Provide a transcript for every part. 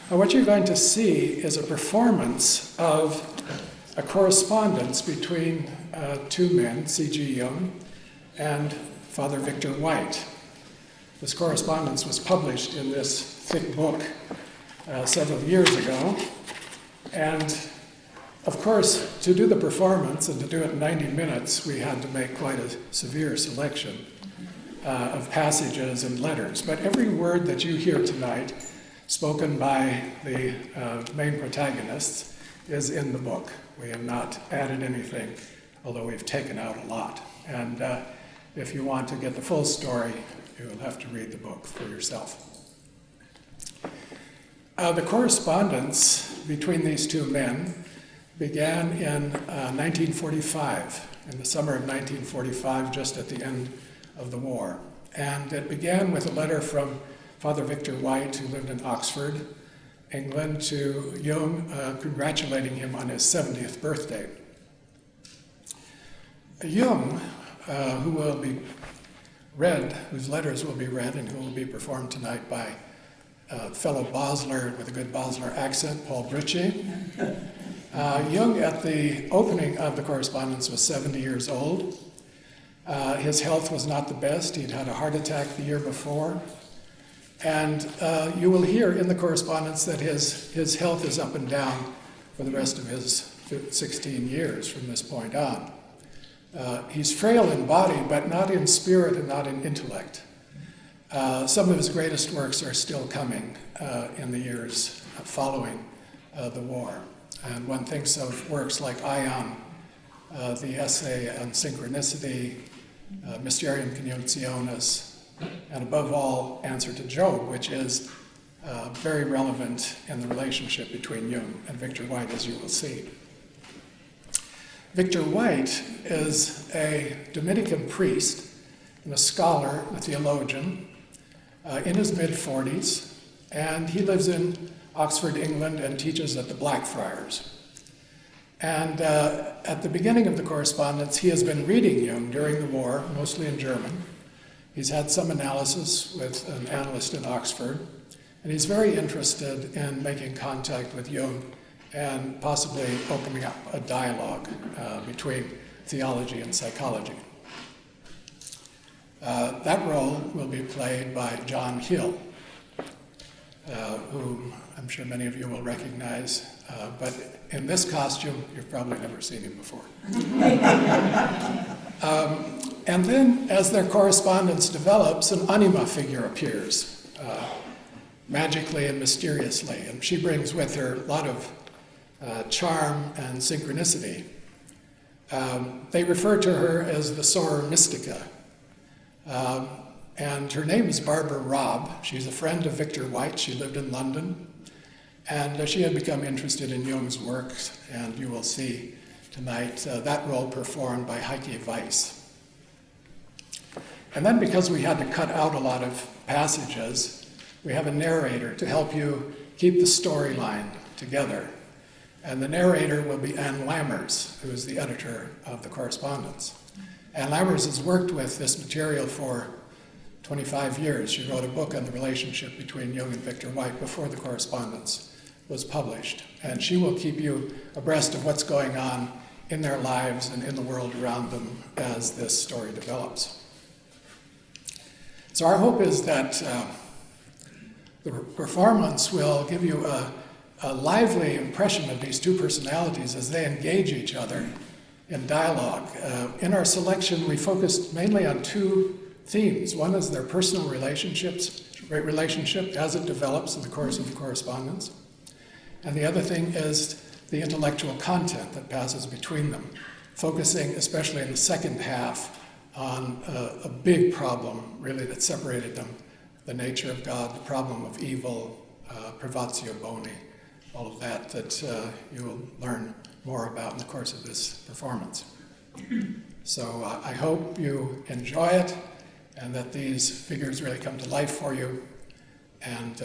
What you're going to see is a performance of a correspondence between two men, C.G. Jung and Father Victor White. This correspondence was published in this thick book several years ago. And of course, to do the performance and to do it in 90 minutes, we had to make quite a severe selection of passages and letters. But every word that you hear tonight, spoken by the main protagonists, is in the book. We have not added anything, although we've taken out a lot. And if you want to get the full story, you will have to read the book for yourself. The correspondence between these two men began in 1945, in the summer of 1945, just at the end of the war. And it began with a letter from Father Victor White, who lived in Oxford, England, to Jung, congratulating him on his 70th birthday. Jung, who will be read, whose letters will be read and who will be performed tonight by a fellow Basler with a good Basler accent, Paul Britsche. Jung, at the opening of the correspondence, was 70 years old. His health was not the best. He'd had a heart attack the year before. And you will hear in the correspondence that his health is up and down for the rest of his 16 years from this point on. He's frail in body, but not in spirit and not in intellect. Some of his greatest works are still coming in the years following the war. And one thinks of works like Ion, the essay on synchronicity, Mysterium Conjunctionis, and above all, Answer to Job, which is very relevant in the relationship between Jung and Victor White, as you will see. Victor White is a Dominican priest and a scholar, a theologian, in his mid-40s, and he lives in Oxford, England, and teaches at the Blackfriars. And at the beginning of the correspondence, he has been reading Jung during the war, mostly in German. He's had some analysis with an analyst in Oxford, and he's very interested in making contact with Jung and possibly opening up a dialogue between theology and psychology. That role will be played by John Hill, whom I'm sure many of you will recognize, but in this costume, you've probably never seen him before. And then, as their correspondence develops, an anima figure appears, magically and mysteriously, and she brings with her a lot of charm and synchronicity. They refer to her as the Soror Mystica, and her name is Barbara Robb. She's a friend of Victor White. She lived in London, and she had become interested in Jung's work, and you will see tonight that role performed by Heike Weiss. And then, because we had to cut out a lot of passages, we have a narrator to help you keep the storyline together. And the narrator will be Anne Lammers, who is the editor of the correspondence. Anne Lammers has worked with this material for 25 years. She wrote a book on the relationship between Jung and Victor White before the correspondence was published. And she will keep you abreast of what's going on in their lives and in the world around them as this story develops. So our hope is that the performance will give you a lively impression of these two personalities as they engage each other in dialogue. In our selection, we focused mainly on two themes. One is their personal relationship as it develops in the course of the correspondence. And the other thing is the intellectual content that passes between them, focusing especially in the second half on a big problem, really, that separated them, the nature of God, the problem of evil, privatio boni, all of that you will learn more about in the course of this performance. So I hope you enjoy it and that these figures really come to life for you, and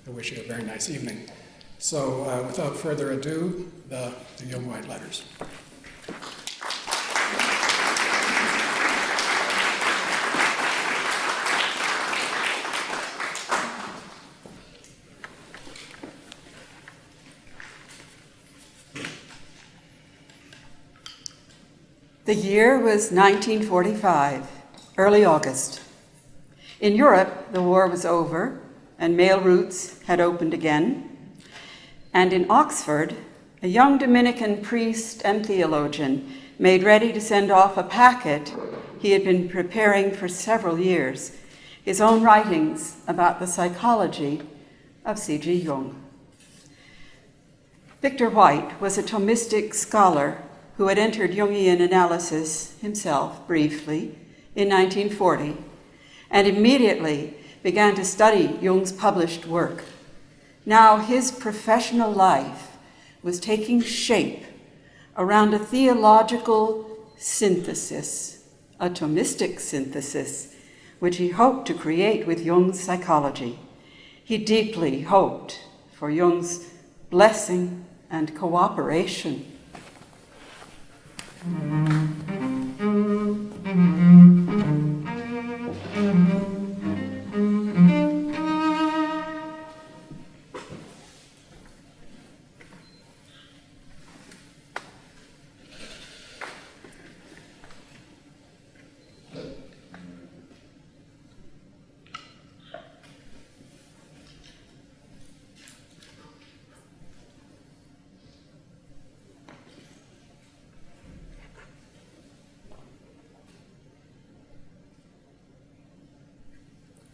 I wish you a very nice evening. So without further ado, the Jung-White letters. The year was 1945, early August. In Europe, the war was over and mail routes had opened again. And in Oxford, a young Dominican priest and theologian made ready to send off a packet he had been preparing for several years, his own writings about the psychology of C.G. Jung. Victor White was a Thomistic scholar who had entered Jungian analysis himself briefly in 1940 and immediately began to study Jung's published work. Now his professional life was taking shape around a theological synthesis, a Thomistic synthesis, which he hoped to create with Jung's psychology. He deeply hoped for Jung's blessing and cooperation.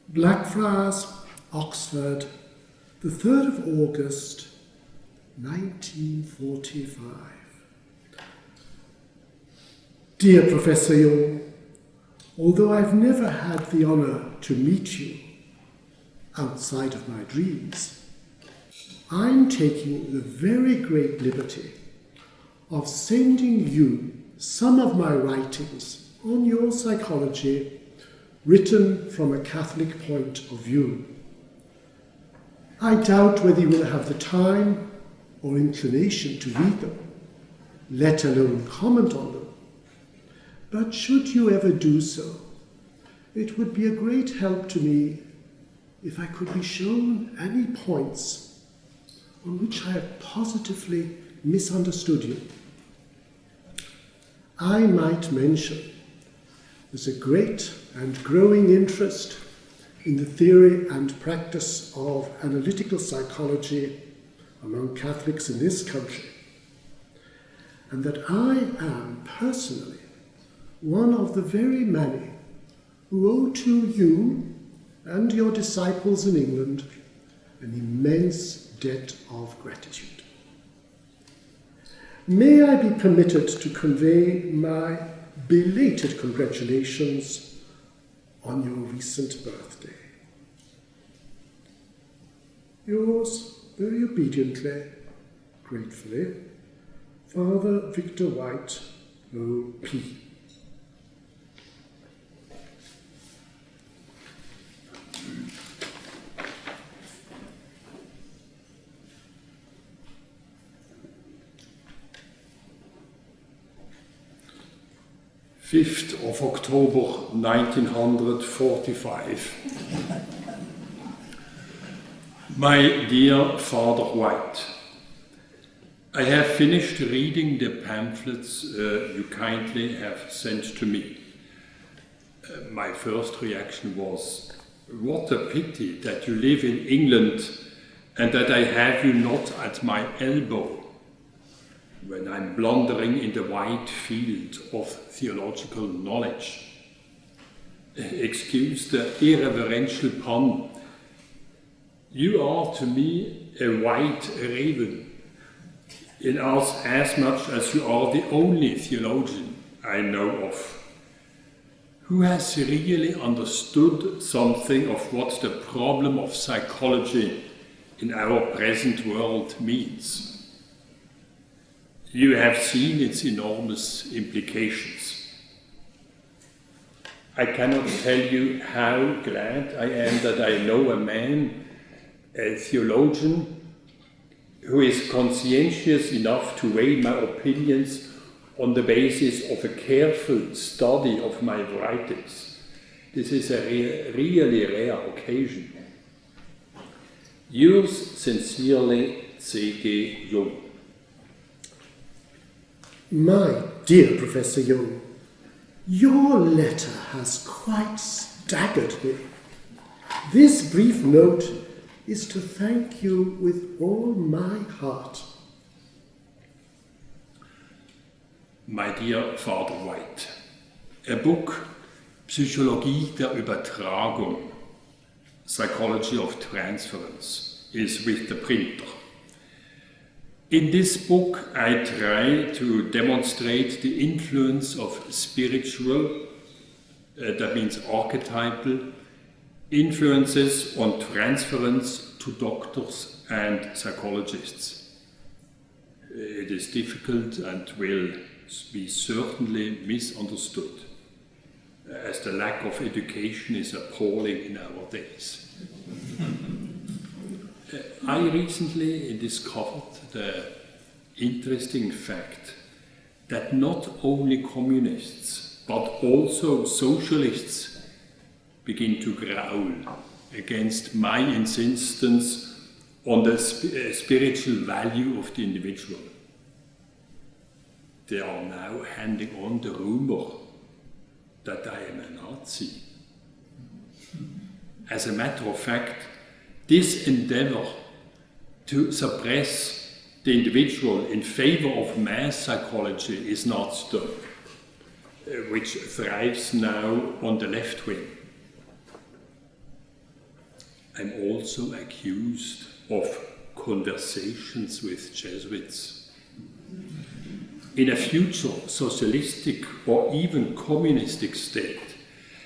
Blackfriars, Oxford, the 3rd of August, 1945. Dear Professor Jung, although I've never had the honour to meet you outside of my dreams, I'm taking the very great liberty of sending you some of my writings on your psychology written from a Catholic point of view. I doubt whether you will have the time or inclination to read them, let alone comment on them. But should you ever do so, it would be a great help to me if I could be shown any points on which I have positively misunderstood you. I might mention there's a great and growing interest in the theory and practice of analytical psychology among Catholics in this country, and that I am personally one of the very many who owe to you and your disciples in England an immense debt of gratitude. May I be permitted to convey my belated congratulations on your recent birthday. Yours very obediently, gratefully, Father Victor White, O.P. Fifth of October 1945. My dear Father White, I have finished reading the pamphlets you kindly have sent to me. My first reaction was, what a pity that you live in England and that I have you not at my elbow when I'm blundering in the wide field of theological knowledge. Excuse the irreverential pun. You are to me a white raven, in as much as you are the only theologian I know of who has really understood something of what the problem of psychology in our present world means. You have seen its enormous implications. I cannot tell you how glad I am that I know a man, a theologian, who is conscientious enough to weigh my opinions on the basis of a careful study of my writings. This is a really rare occasion. Yours sincerely, C.G. Jung. My dear Professor Jung, your letter has quite staggered me. This brief note is to thank you with all my heart. My dear Father White, a book, Psychologie der Übertragung, Psychology of Transference, is with the printer. In this book, I try to demonstrate the influence of spiritual, that means archetypal, influences on transference to doctors and psychologists. It is difficult and will be certainly misunderstood, as the lack of education is appalling in our days. I recently discovered the interesting fact that not only communists, but also socialists begin to growl against my insistence on the spiritual value of the individual. They are now handing on the rumor that I am a Nazi. As a matter of fact, this endeavor to suppress the individual in favor of mass psychology is not done, which thrives now on the left wing. I'm also accused of conversations with Jesuits. In a future socialistic or even communistic state,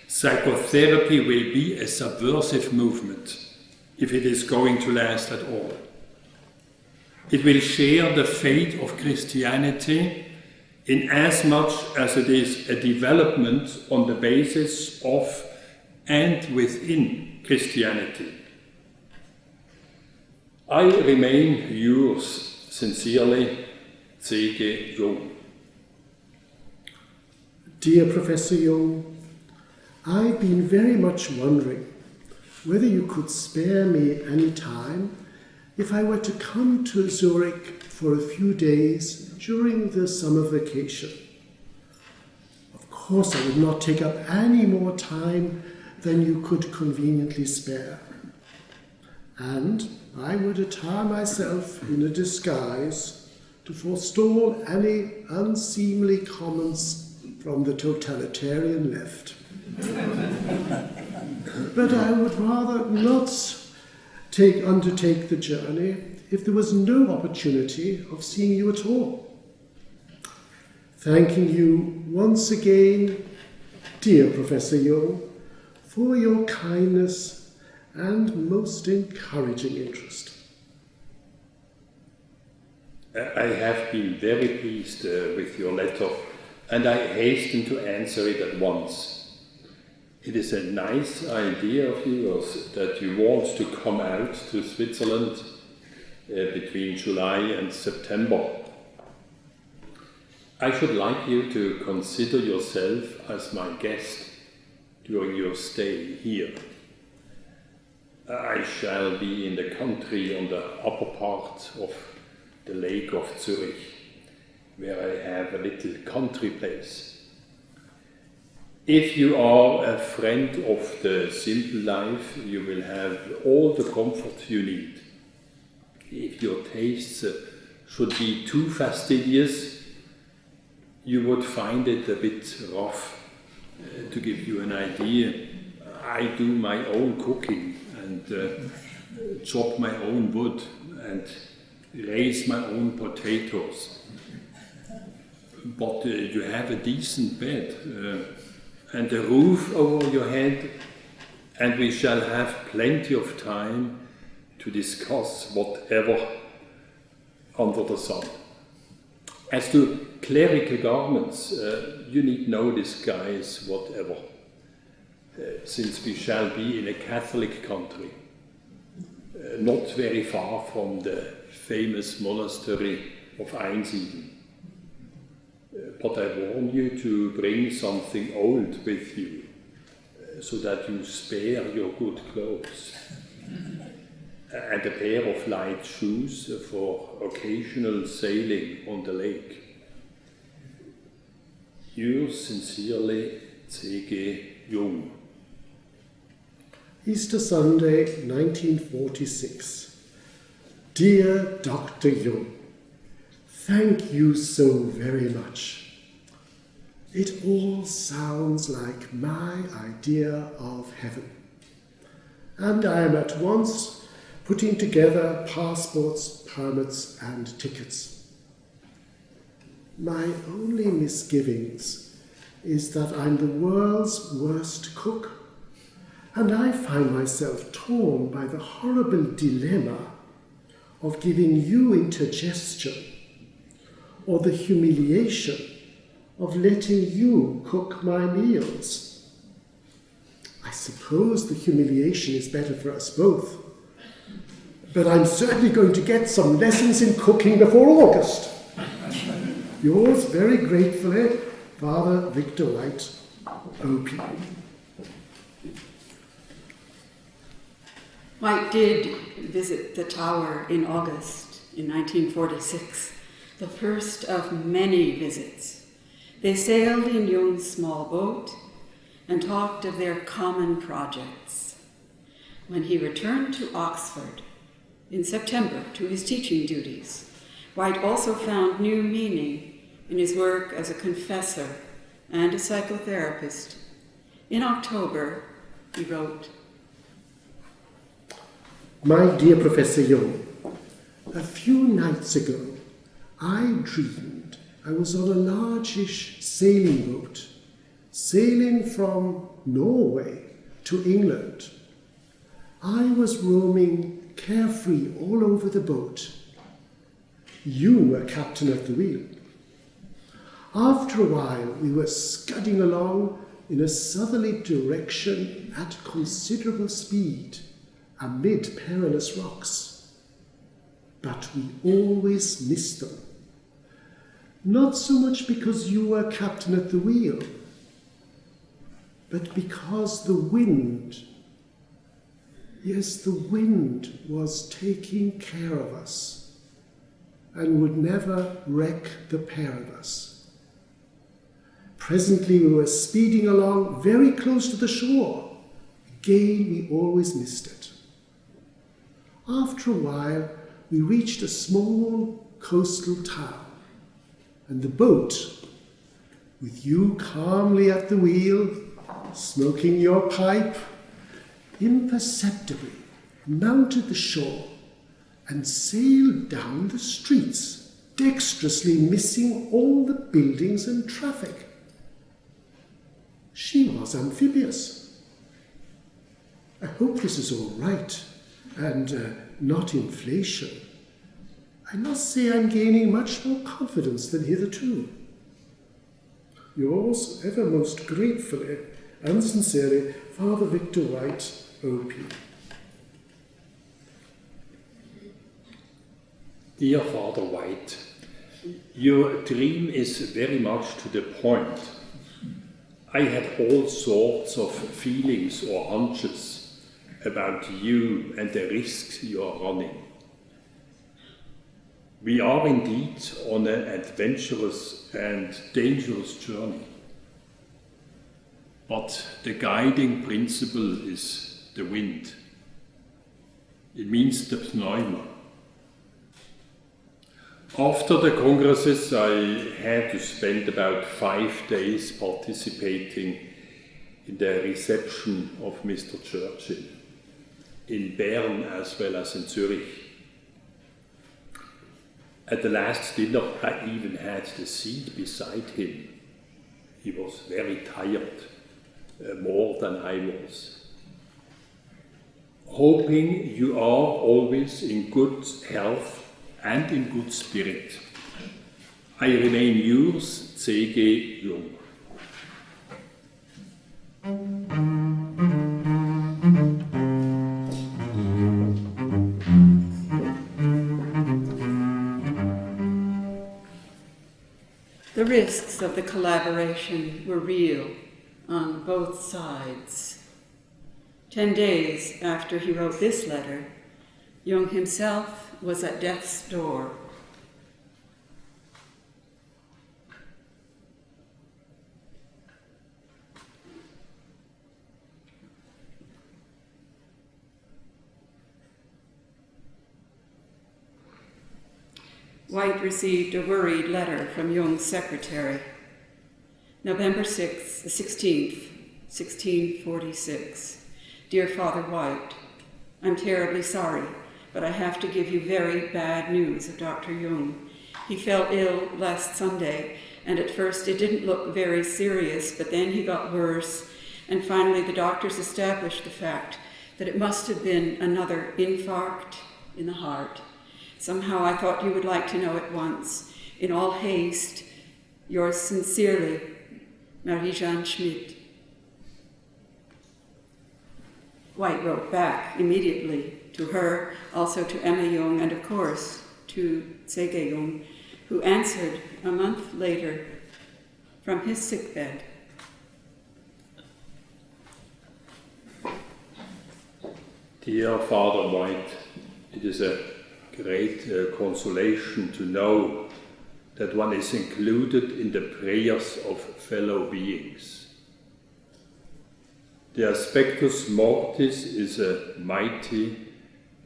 psychotherapy will be a subversive movement, if it is going to last at all. It will share the fate of Christianity in as much as it is a development on the basis of and within Christianity. I remain yours sincerely, C.G. Jung. Dear Professor Jung, I've been very much wondering whether you could spare me any time if I were to come to Zurich for a few days during the summer vacation. Of course, I would not take up any more time than you could conveniently spare. And I would attire myself in a disguise to forestall any unseemly comments from the totalitarian left. But I would rather not undertake the journey if there was no opportunity of seeing you at all. Thanking you once again, dear Professor Jung, for your kindness and most encouraging interest. I have been very pleased with your letter, and I hasten to answer it at once. It is a nice idea of yours that you want to come out to Switzerland between July and September. I should like you to consider yourself as my guest during your stay here. I shall be in the country on the upper part of the Lake of Zurich, where I have a little country place. If you are a friend of the simple life, you will have all the comfort you need. If your tastes should be too fastidious, you would find it a bit rough. To give you an idea, I do my own cooking and chop my own wood and raise my own potatoes. But you have a decent bed and a roof over your head, and we shall have plenty of time to discuss whatever under the sun. As to clerical garments, you need no disguise whatever, since we shall be in a Catholic country, not very far from the famous monastery of Einsiedeln. But I warn you to bring something old with you, so that you spare your good clothes, and a pair of light shoes for occasional sailing on the lake. Yours sincerely, C.G. Jung. Easter Sunday, 1946. Dear Dr. Jung, thank you so very much. It all sounds like my idea of heaven. And I am at once putting together passports, permits, and tickets. My only misgivings is that I'm the world's worst cook, and I find myself torn by the horrible dilemma of giving you indigestion, or the humiliation of letting you cook my meals. I suppose the humiliation is better for us both, but I'm certainly going to get some lessons in cooking before August. Yours very gratefully, Father Victor White, OP. White did visit the tower in August in 1946, the first of many visits. They sailed in Jung's small boat and talked of their common projects. When he returned to Oxford in September to his teaching duties, White also found new meaning in his work as a confessor and a psychotherapist. In October, he wrote, My dear Professor Jung, a few nights ago, I dreamed I was on a largish sailing boat, sailing from Norway to England. I was roaming carefree all over the boat. You were captain at the wheel. After a while, we were scudding along in a southerly direction at considerable speed, amid perilous rocks. But we always missed them. Not so much because you were captain at the wheel, but because the wind, yes, the wind was taking care of us and would never wreck the pair of us. Presently we were speeding along very close to the shore. Again we always missed it. After a while we reached a small coastal town, and the boat, with you calmly at the wheel, smoking your pipe, imperceptibly mounted the shore and sailed down the streets, dexterously missing all the buildings and traffic. She was amphibious. I hope this is all right and not inflation. I must say I'm gaining much more confidence than hitherto. Yours ever most gratefully and sincerely, Father Victor White, OP. Dear Father White, your dream is very much to the point. I had all sorts of feelings or hunches about you and the risks you are running. We are indeed on an adventurous and dangerous journey. But the guiding principle is the wind. It means the pneuma. After the congresses, I had to spend about 5 days participating in the reception of Mr. Churchill, in Bern as well as in Zurich. At the last dinner, I even had the seat beside him. He was very tired, more than I was. hoping you are always in good health and in good spirit. I remain yours, C.G. Jung. The risks of the collaboration were real on both sides. 10 days after he wrote this letter, Jung himself was at death's door. White received a worried letter from Jung's secretary. November 16th, 1646. Dear Father White, I'm terribly sorry, but I have to give you very bad news of Dr. Jung. He fell ill last Sunday, and at first it didn't look very serious, but then he got worse, and finally the doctors established the fact that it must have been another infarct in the heart. Somehow I thought you would like to know at once. In all haste, yours sincerely, Marie-Jeanne Schmidt. White wrote back immediately to her, also to Emma Jung, and of course to C.G. Jung, who answered a month later from his sickbed. Dear Father White, it is a great consolation to know that one is included in the prayers of fellow beings. The aspectus mortis is a mighty,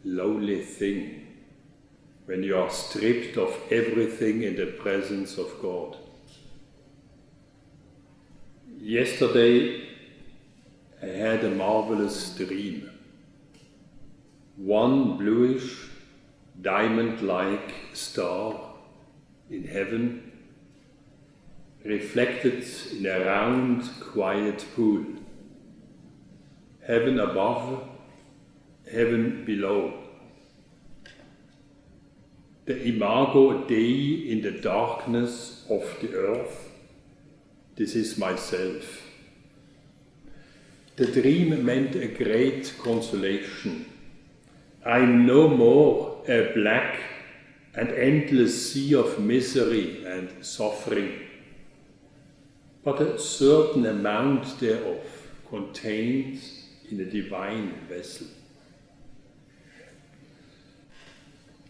lowly thing when you are stripped of everything in the presence of God. Yesterday I had a marvelous dream. One bluish, diamond-like star in heaven, reflected in a round, quiet pool. Heaven above, heaven below. The imago Dei in the darkness of the earth, this is myself. The dream meant a great consolation. I'm no more a black and endless sea of misery and suffering, but a certain amount thereof contained in a divine vessel.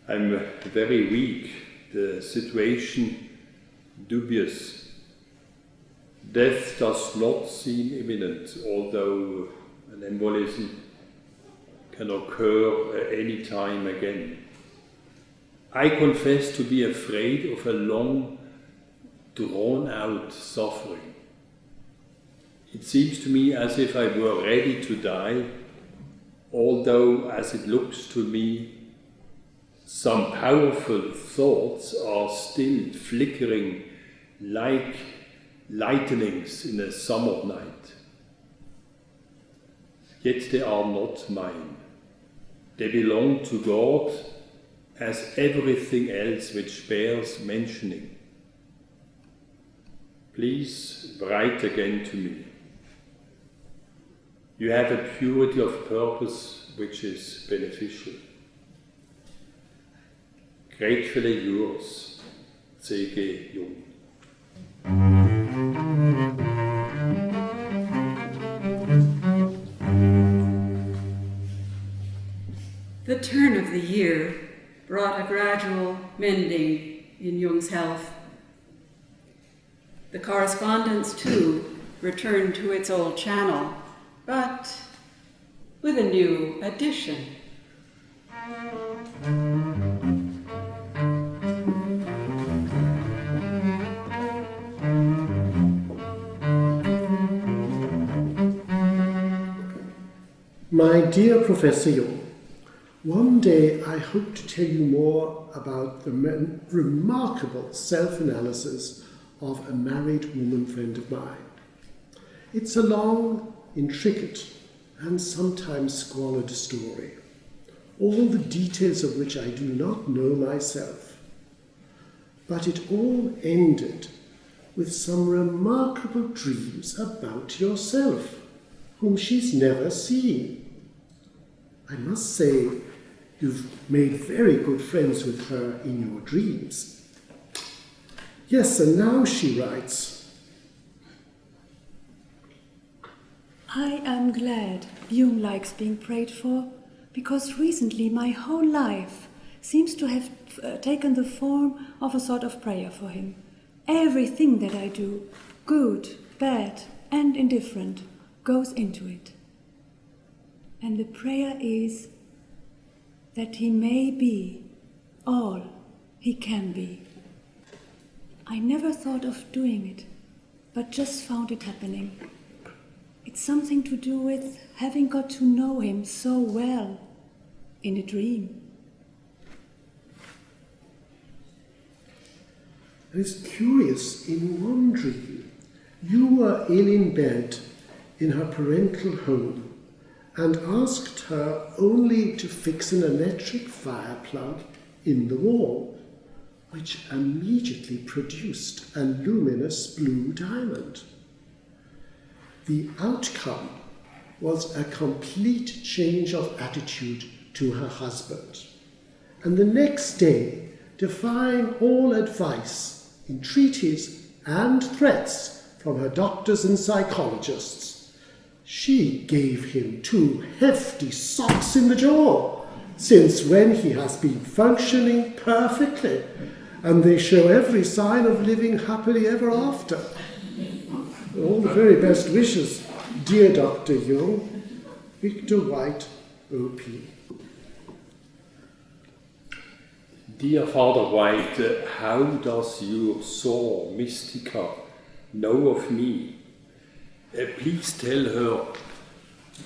I'm very weak, the situation dubious. Death does not seem imminent, although an embolism can occur at any time again. I confess to be afraid of a long, drawn-out suffering. It seems to me as if I were ready to die, although, as it looks to me, some powerful thoughts are still flickering like lightnings in a summer night. Yet they are not mine. They belong to God, as everything else which bears mentioning. Please write again to me. You have a purity of purpose which is beneficial. Gratefully yours, C.G. Jung. The turn of the year brought a gradual mending in Jung's health. The correspondence, too, returned to its old channel, but with a new addition. My dear Professor Jung, one day I hope to tell you more about the remarkable self-analysis of a married woman friend of mine. It's a long, intricate, and sometimes squalid story, all the details of which I do not know myself. But it all ended with some remarkable dreams about yourself, whom she's never seen. I must say, you've made very good friends with her in your dreams. Yes, and now she writes, I am glad Jung likes being prayed for, because recently my whole life seems to have taken the form of a sort of prayer for him. Everything that I do, good, bad, and indifferent, goes into it. And the prayer is that he may be all he can be. I never thought of doing it, but just found it happening. It's something to do with having got to know him so well in a dream. It's curious, in one dream, you were ill in bed in her parental home and asked her only to fix an electric fire plug in the wall, which immediately produced a luminous blue diamond. The outcome was a complete change of attitude to her husband, and the next day, defying all advice, entreaties, and threats from her doctors and psychologists, she gave him 2 hefty socks in the jaw, since when he has been functioning perfectly, and they show every sign of living happily ever after. All the very best wishes, dear Dr. Jung. Victor White, O.P. Dear Father White, how does your soul mystica know of me? Please tell her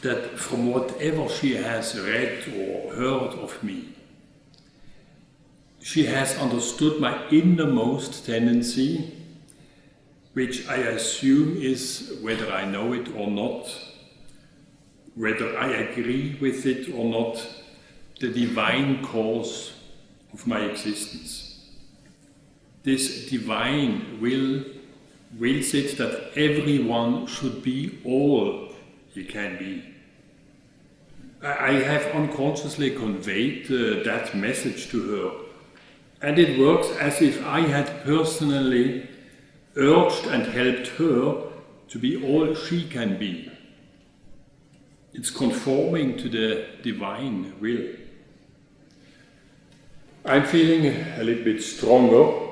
that from whatever she has read or heard of me, she has understood my innermost tendency, which I assume is, whether I know it or not, whether I agree with it or not, the divine cause of my existence. This divine wills it that everyone should be all he can be. I have unconsciously conveyed that message to her, and it works as if I had personally urged and helped her to be all she can be. It's conforming to the divine will. I'm feeling a little bit stronger.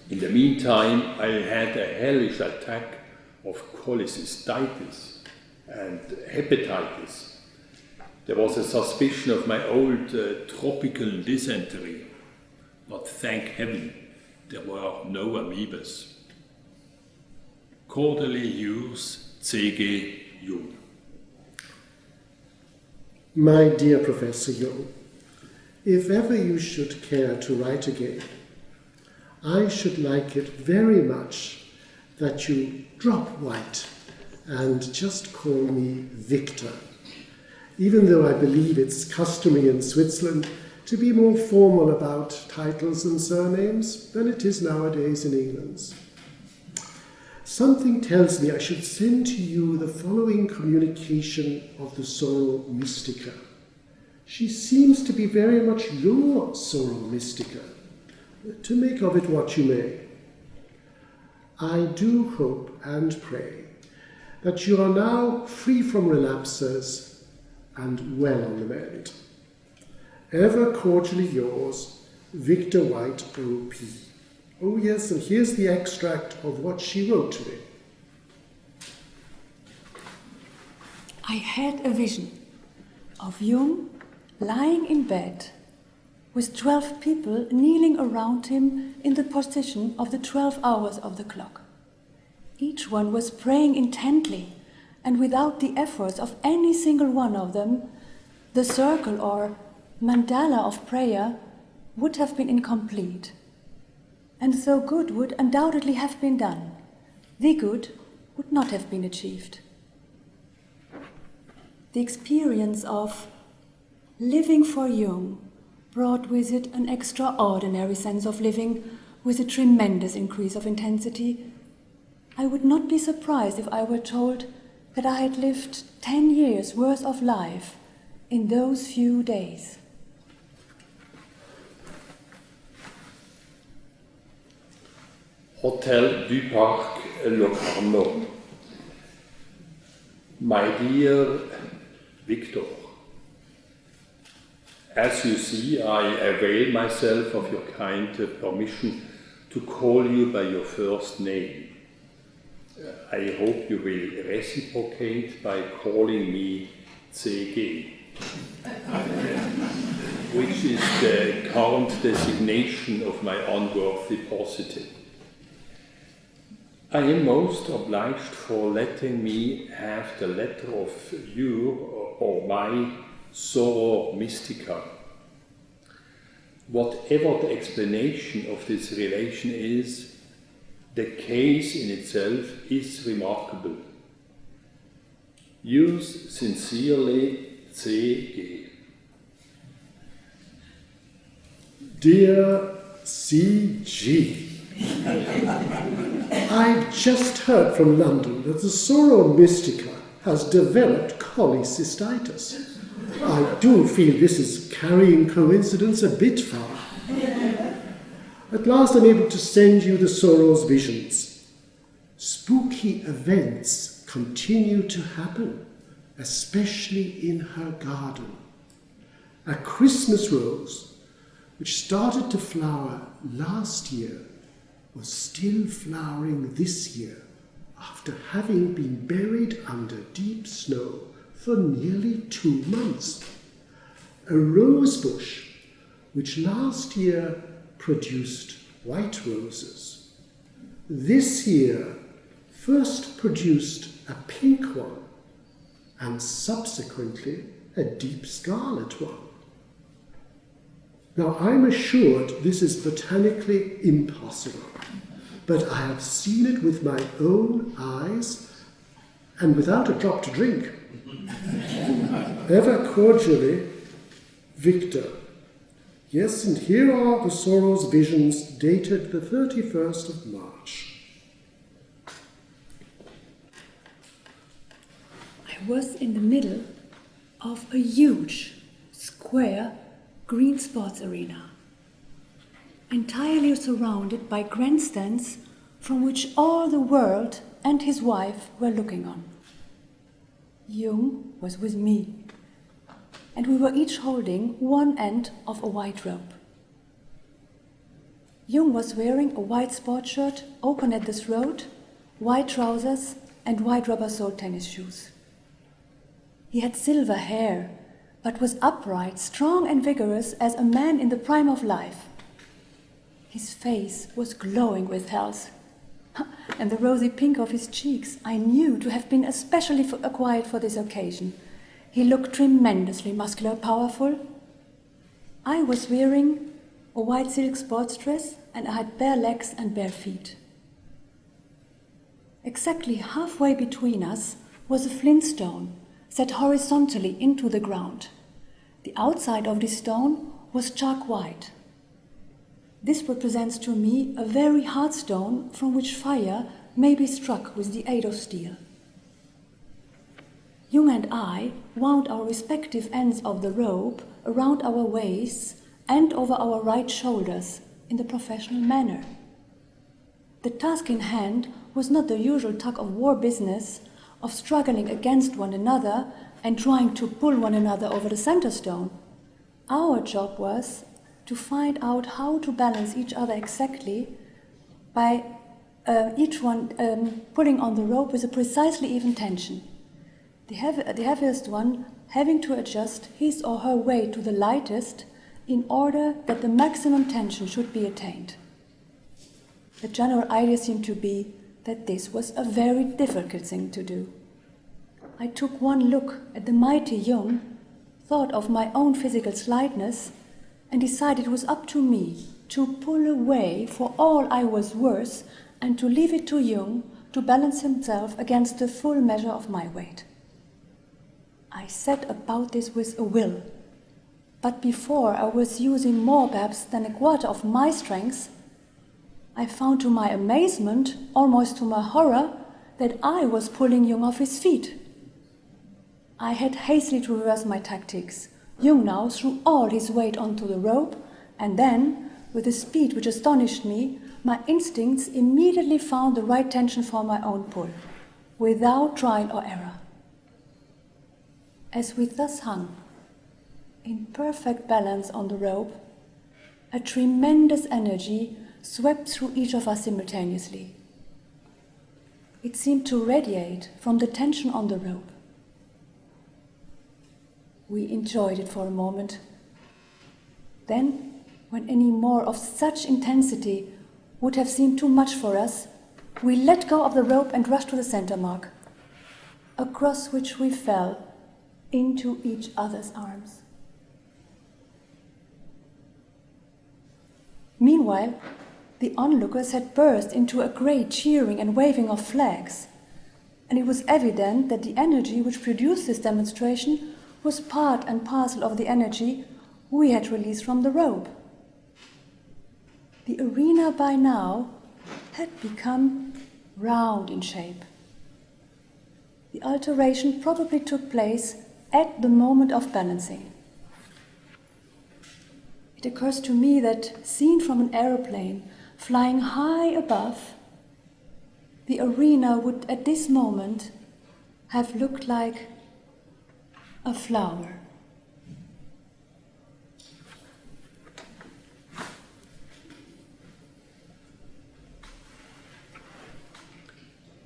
In the meantime, I had a hellish attack of cholecystitis and hepatitis. There was a suspicion of my old tropical dysentery, but thank heaven there were no amoebas. Cordially yours, C.G. Jung. My dear Professor Jung, if ever you should care to write again, I should like it very much that you drop White and just call me Victor, even though I believe it's customary in Switzerland to be more formal about titles and surnames than it is nowadays in England. Something tells me I should send to you the following communication of the Sorrow Mystica. She seems to be very much your Sorrow Mystica, to make of it what you may. I do hope and pray that you are now free from relapses and well on the mend. Ever cordially yours, Victor White, O.P. Oh yes, and here's the extract of what she wrote to me. I had a vision of Jung lying in bed with 12 people kneeling around him in the position of the 12 hours of the clock. Each one was praying intently, and without the efforts of any single one of them, the circle or mandala of prayer would have been incomplete. And though good would undoubtedly have been done, the good would not have been achieved. the experience of living for Jung brought with it an extraordinary sense of living with a tremendous increase of intensity, I would not be surprised if I were told that I had lived 10 years' worth of life in those few days. Hotel du Parc Locarno. My dear Victor, as you see, I avail myself of your kind permission to call you by your first name. I hope you will reciprocate by calling me CG, which is the current designation of my unworthy positive. I am most obliged for letting me have the letter of your or my soror mystica. Whatever the explanation of this relation is, the case in itself is remarkable. Yours sincerely, C.G. Dear C.G., I've just heard from London that the soror mystica has developed cholecystitis. I do feel this is carrying coincidence a bit far. At last I'm able to send you the soror's visions. Spooky events continue to happen, especially in her garden. A Christmas rose, which started to flower last year, was still flowering this year after having been buried under deep snow for nearly 2 months. A rose bush, which last year produced white roses, this year first produced a pink one and subsequently a deep scarlet one. Now, I'm assured this is botanically impossible, but I have seen it with my own eyes and without a drop to drink. Ever cordially, Victor. Yes, and here are the soror's visions dated the 31st of March. I was in the middle of a huge, square, green sports arena, entirely surrounded by grandstands from which all the world and his wife were looking on. Jung was with me, and we were each holding one end of a white rope. Jung was wearing a white sports shirt open at the throat, white trousers, and white rubber-soled tennis shoes. He had silver hair, but was upright, strong and vigorous as a man in the prime of life. His face was glowing with health, and the rosy pink of his cheeks I knew to have been especially acquired for this occasion. He looked tremendously muscular, powerful. I was wearing a white silk sports dress, and I had bare legs and bare feet. Exactly halfway between us was a flint stone, set horizontally into the ground. The outside of this stone was chalk white. This represents to me a very hard stone from which fire may be struck with the aid of steel. Jung and I wound our respective ends of the rope around our waists and over our right shoulders in the professional manner. The task in hand was not the usual tug-of-war business of struggling against one another and trying to pull one another over the center stone. Our job was to find out how to balance each other exactly by each one pulling on the rope with a precisely even tension. The heaviest one having to adjust his or her weight to the lightest in order that the maximum tension should be attained. The general idea seemed to be that this was a very difficult thing to do. I took one look at the mighty Jung, thought of my own physical slightness, and decided it was up to me to pull away for all I was worth and to leave it to Jung to balance himself against the full measure of my weight. I set about this with a will. But before I was using more perhaps than a quarter of my strength, I found to my amazement, almost to my horror, that I was pulling Jung off his feet. I had hastily to reverse my tactics. Jung now threw all his weight onto the rope, and then, with a speed which astonished me, my instincts immediately found the right tension for my own pull, without trial or error. As we thus hung, in perfect balance on the rope, a tremendous energy swept through each of us simultaneously. It seemed to radiate from the tension on the rope. We enjoyed it for a moment. Then, when any more of such intensity would have seemed too much for us, we let go of the rope and rushed to the center mark, across which we fell into each other's arms. Meanwhile, the onlookers had burst into a great cheering and waving of flags, and it was evident that the energy which produced this demonstration was part and parcel of the energy we had released from the rope. The arena by now had become round in shape. The alteration probably took place at the moment of balancing. It occurs to me that, seen from an aeroplane flying high above, the arena would at this moment have looked like a flower.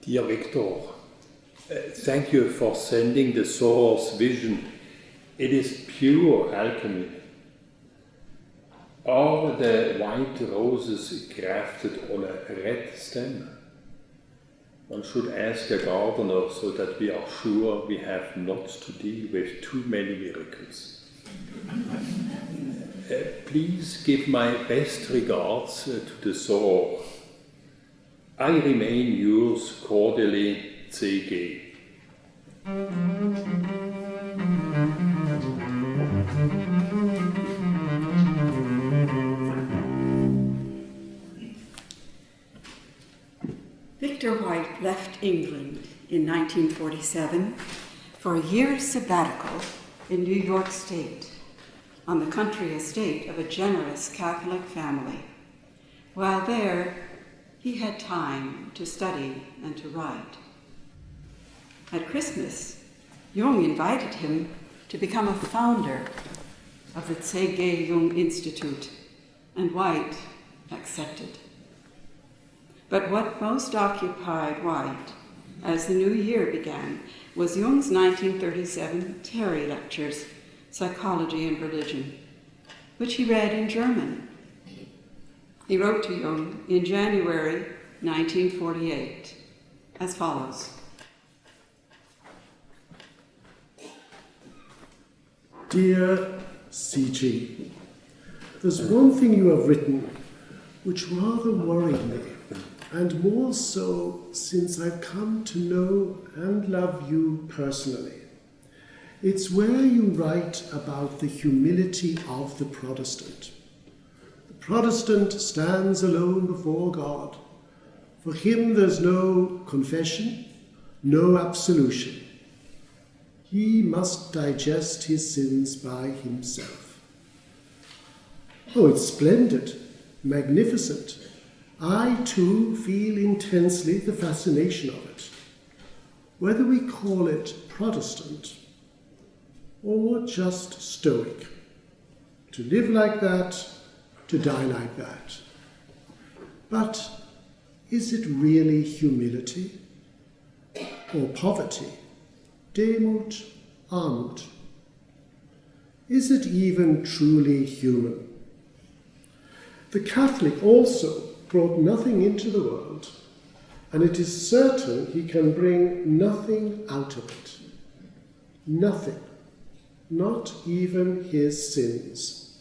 Dear Victor, thank you for sending the Source vision. It is pure alchemy. Are the white roses grafted on a red stem? One should ask a gardener so that we are sure we have not to deal with too many miracles. Please give my best regards to the Sour. I remain yours cordially, C.G. Victor White left England in 1947 for a year's sabbatical in New York State, on the country estate of a generous Catholic family. While there, he had time to study and to write. At Christmas, Jung invited him to become a founder of the C.G. Jung Institute, and White accepted. But what most occupied White as the new year began was Jung's 1937 Terry Lectures, Psychology and Religion, which he read in German. He wrote to Jung in January 1948 as follows. Dear C.G., there's one thing you have written which rather worried me, and more so since I've come to know and love you personally. It's where you write about the humility of the Protestant. The Protestant stands alone before God. For him there's no confession, no absolution. He must digest his sins by himself. Oh, it's splendid, magnificent. I, too, feel intensely the fascination of it. Whether we call it Protestant or just Stoic. To live like that, to die like that. But is it really humility or poverty? Demut, Armut. Is it even truly human? The Catholic also brought nothing into the world, and it is certain he can bring nothing out of it. Nothing, not even his sins,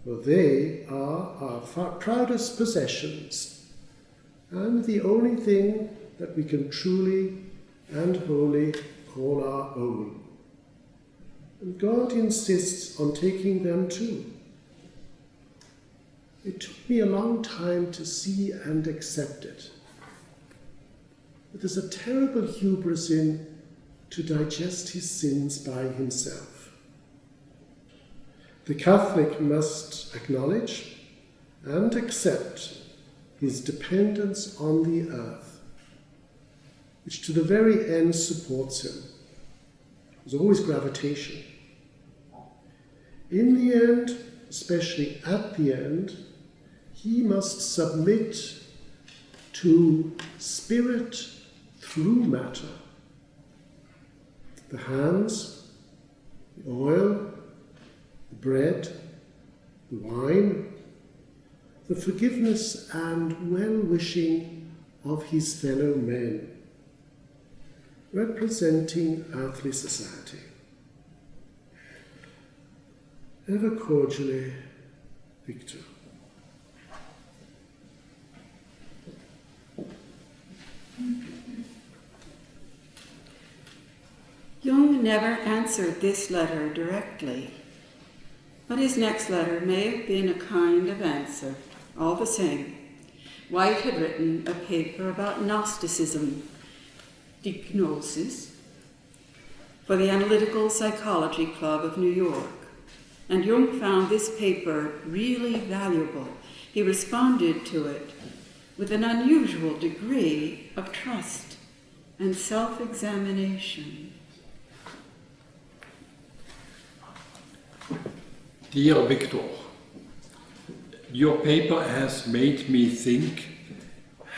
for they are our proudest possessions, and the only thing that we can truly and wholly call our own. And God insists on taking them too. It took me a long time to see and accept it. But there's a terrible hubris in to digest his sins by himself. The Catholic must acknowledge and accept his dependence on the earth, which to the very end supports him. There's always gravitation. In the end, especially at the end, he must submit to spirit through matter. The hands, the oil, the bread, the wine, the forgiveness and well-wishing of his fellow men, representing earthly society. Ever cordially, Victor. Jung never answered this letter directly, but his next letter may have been a kind of answer. All the same, White had written a paper about Gnosticism, Gnosis, for the Analytical Psychology Club of New York, and Jung found this paper really valuable. He responded to it with an unusual degree of trust and self-examination. Dear Victor, your paper has made me think,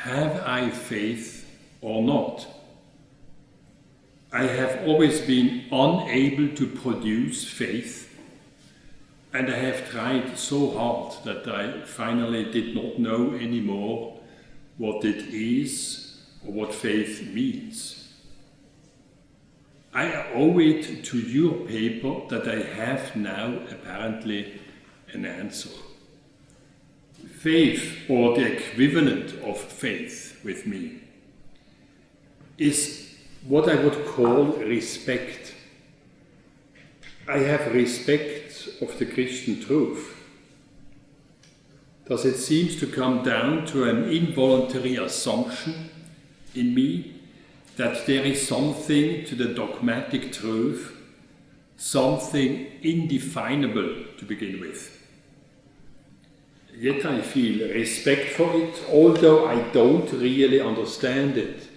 have I faith or not? I have always been unable to produce faith, and I have tried so hard that I finally did not know anymore what it is or what faith means. I owe it to your paper that I have now apparently an answer. Faith, or the equivalent of faith with me, is what I would call respect. I have respect of the Christian truth. Thus it seems to come down to an involuntary assumption in me that there is something to the dogmatic truth, something indefinable to begin with. Yet I feel respect for it, although I don't really understand it.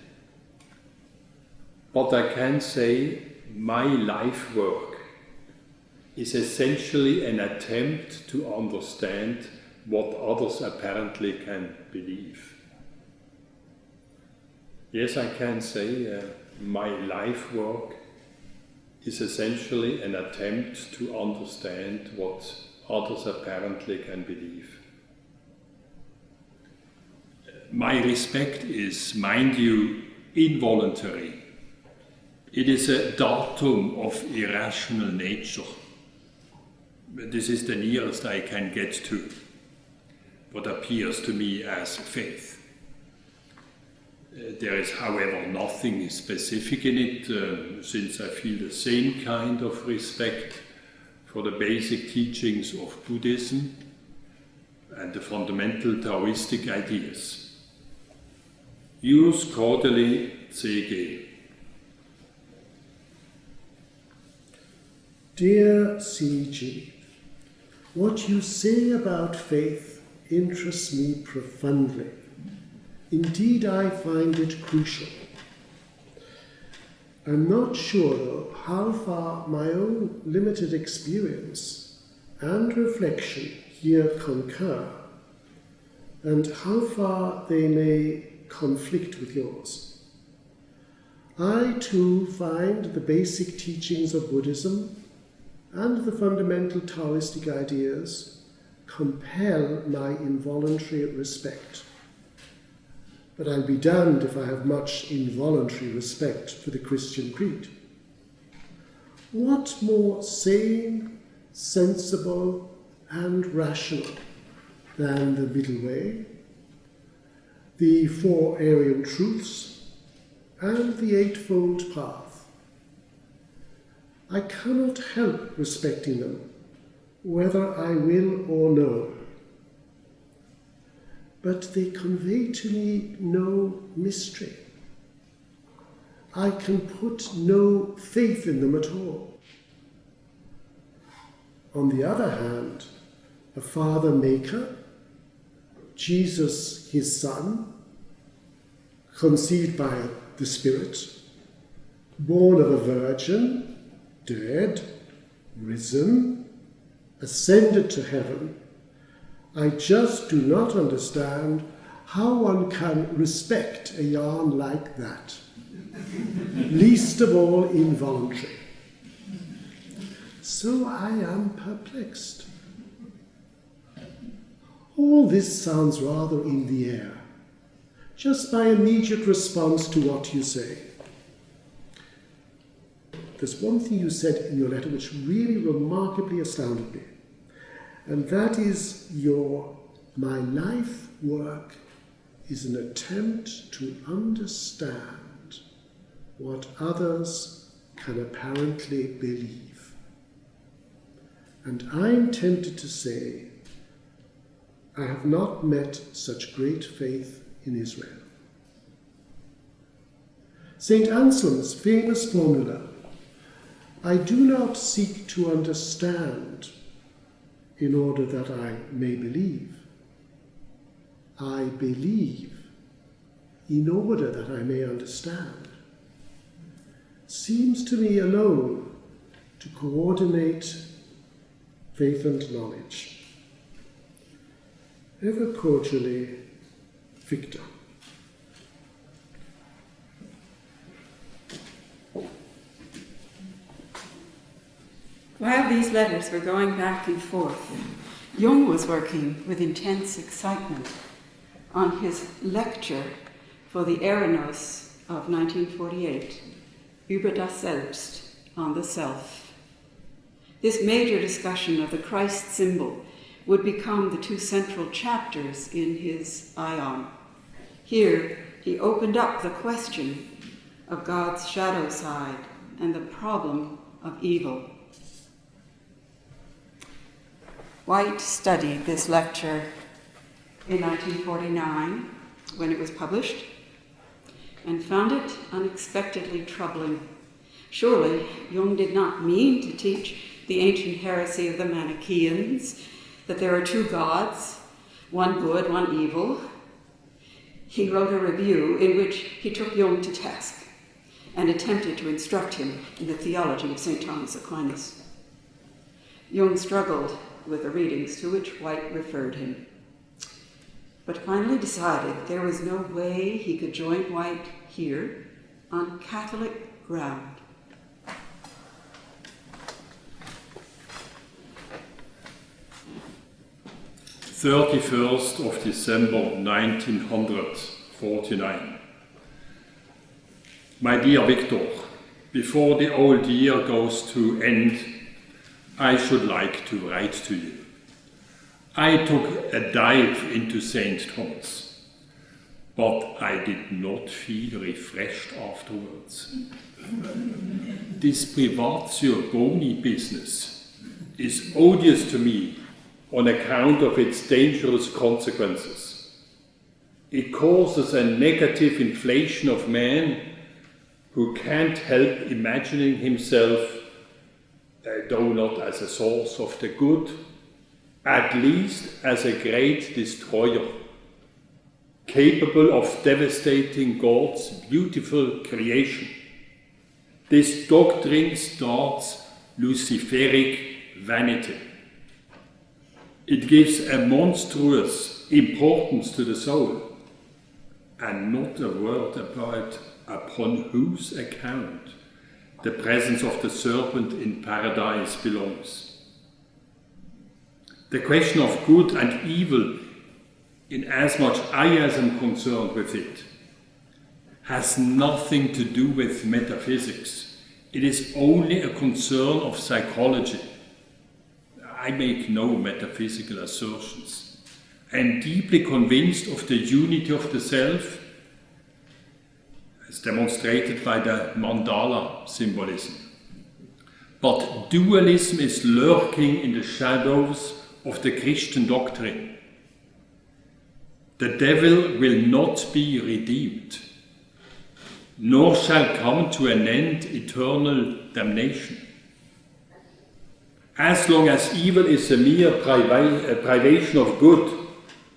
But I can say my life work is essentially an attempt to understand what others apparently can believe. Yes, I can say my life work is essentially an attempt to understand what others apparently can believe. My respect is, mind you, involuntary. It is a datum of irrational nature. This is the nearest I can get to what appears to me as faith. There is, however, nothing specific in it, since I feel the same kind of respect for the basic teachings of Buddhism and the fundamental Taoistic ideas. Yours cordially, C.G. Dear C.G., what you say about faith interests me profoundly. Indeed, I find it crucial. I'm not sure, though, how far my own limited experience and reflection here concur, and how far they may conflict with yours. I, too, find the basic teachings of Buddhism and the fundamental Taoistic ideas compel my involuntary respect. But I'll be damned if I have much involuntary respect for the Christian creed. What more sane, sensible, and rational than the middle way, the four Aryan truths, and the eightfold path? I cannot help respecting them, whether I will or no. But they convey to me no mystery. I can put no faith in them at all. On the other hand, a Father Maker, Jesus his Son, conceived by the Spirit, born of a virgin, dead, risen, ascended to heaven, I just do not understand how one can respect a yarn like that, least of all involuntary. So I am perplexed. All this sounds rather in the air, just my immediate response to what you say. There's one thing you said in your letter which really remarkably astounded me, and that is my life work is an attempt to understand what others can apparently believe. And I'm tempted to say, I have not met such great faith in Israel. St. Anselm's famous formula, I do not seek to understand in order that I may believe. I believe in order that I may understand. Seems to me alone to coordinate faith and knowledge. Ever cordially, Victor. While these letters were going back and forth, Jung was working with intense excitement on his lecture for the Eranos of 1948, Über das Selbst, on the self. This major discussion of the Christ symbol would become the two central chapters in his Ion. Here, he opened up the question of God's shadow side and the problem of evil. White studied this lecture in 1949 when it was published and found it unexpectedly troubling. Surely Jung did not mean to teach the ancient heresy of the Manichaeans, that there are two gods, one good, one evil. He wrote a review in which he took Jung to task and attempted to instruct him in the theology of St. Thomas Aquinas. Jung struggled with the readings to which White referred him, but finally decided there was no way he could join White here on Catholic ground. "31st of December 1949. My dear Victor, before the old year goes to end, I should like to write to you. I took a dive into St. Thomas, but I did not feel refreshed afterwards. This privatio boni business is odious to me on account of its dangerous consequences. It causes a negative inflation of man who can't help imagining himself, though not as a source of the good, at least as a great destroyer, capable of devastating God's beautiful creation. This doctrine starts Luciferic vanity. It gives a monstrous importance to the soul, and not a word about upon whose account the presence of the serpent in paradise belongs. The question of good and evil, in as much I am concerned with it, has nothing to do with metaphysics. It is only a concern of psychology. I make no metaphysical assertions. I am deeply convinced of the unity of the self, as demonstrated by the mandala symbolism. but dualism is lurking in the shadows of the Christian doctrine. The devil will not be redeemed, nor shall come to an end eternal damnation. As long as evil is a mere privation of good,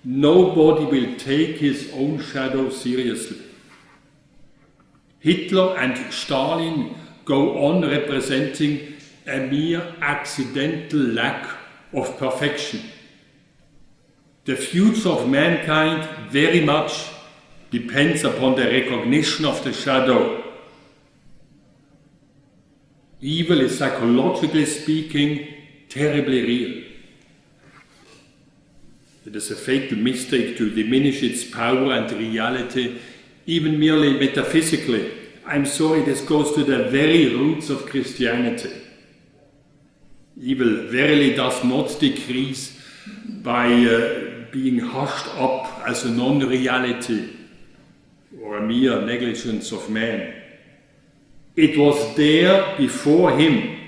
nobody will take his own shadow seriously. Hitler and Stalin go on representing a mere accidental lack of perfection. The future of mankind very much depends upon the recognition of the shadow. Evil is, psychologically speaking, terribly real. It is a fatal mistake to diminish its power and reality, even merely metaphysically. I'm sorry, this goes to the very roots of Christianity. Evil verily does not decrease by being hushed up as a non-reality or a mere negligence of man. It was there before him,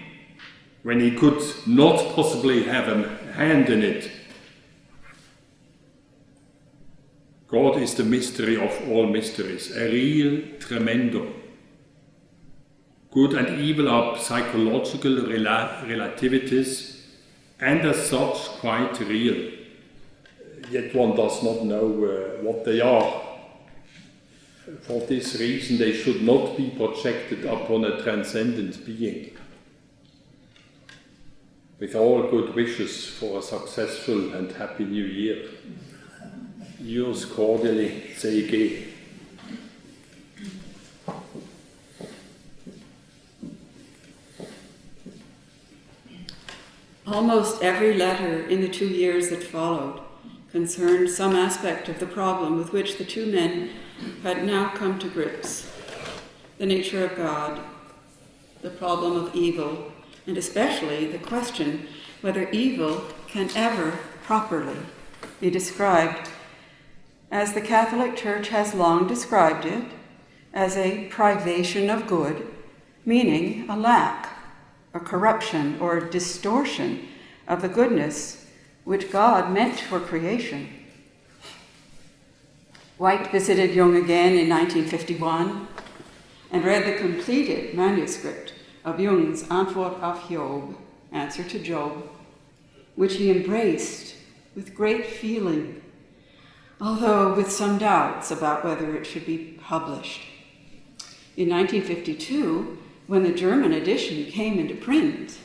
when he could not possibly have a hand in it. God is the mystery of all mysteries, a real tremendum. Good and evil are psychological relativities, and as such quite real. Yet one does not know what they are. For this reason, they should not be projected upon a transcendent being. With all good wishes for a successful and happy New Year. Yours cordially, C.G. Almost every letter in the 2 years that followed concerned some aspect of the problem with which the two men had now come to grips: the nature of God, the problem of evil, and especially the question whether evil can ever properly be described as the Catholic Church has long described it, as a privation of good, meaning a lack, a corruption or distortion of the goodness which God meant for creation. White visited Jung again in 1951 and read the completed manuscript of Jung's Antwort auf Job, Answer to Job, which he embraced with great feeling, although with some doubts about whether it should be published. In 1952, when the German edition came into print,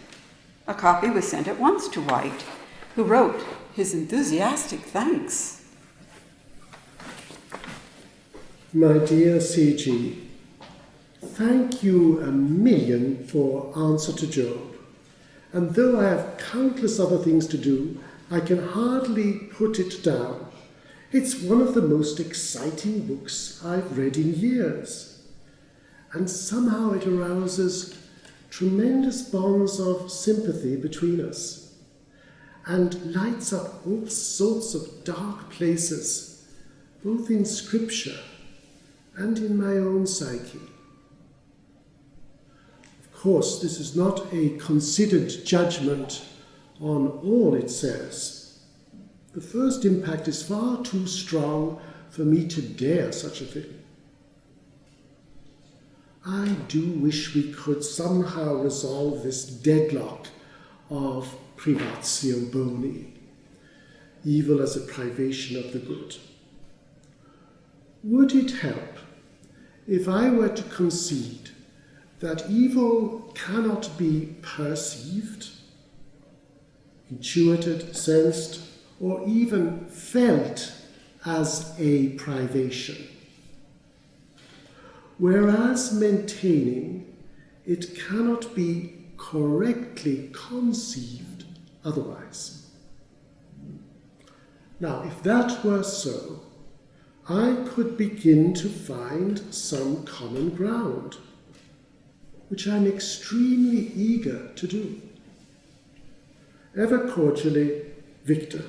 a copy was sent at once to White, who wrote his enthusiastic thanks. My dear C.G., thank you a million for Answer to Job. And though I have countless other things to do, I can hardly put it down. It's one of the most exciting books I've read in years. And somehow it arouses tremendous bonds of sympathy between us and lights up all sorts of dark places, both in Scripture and in my own psyche. Of course, this is not a considered judgment on all it says. The first impact is far too strong for me to dare such a thing. I do wish we could somehow resolve this deadlock of privatio boni, evil as a privation of the good. Would it help if I were to concede that evil cannot be perceived, intuited, sensed, or even felt as a privation, whereas maintaining it cannot be correctly conceived otherwise? Now, if that were so, I could begin to find some common ground, which I'm extremely eager to do. Ever cordially, Victor.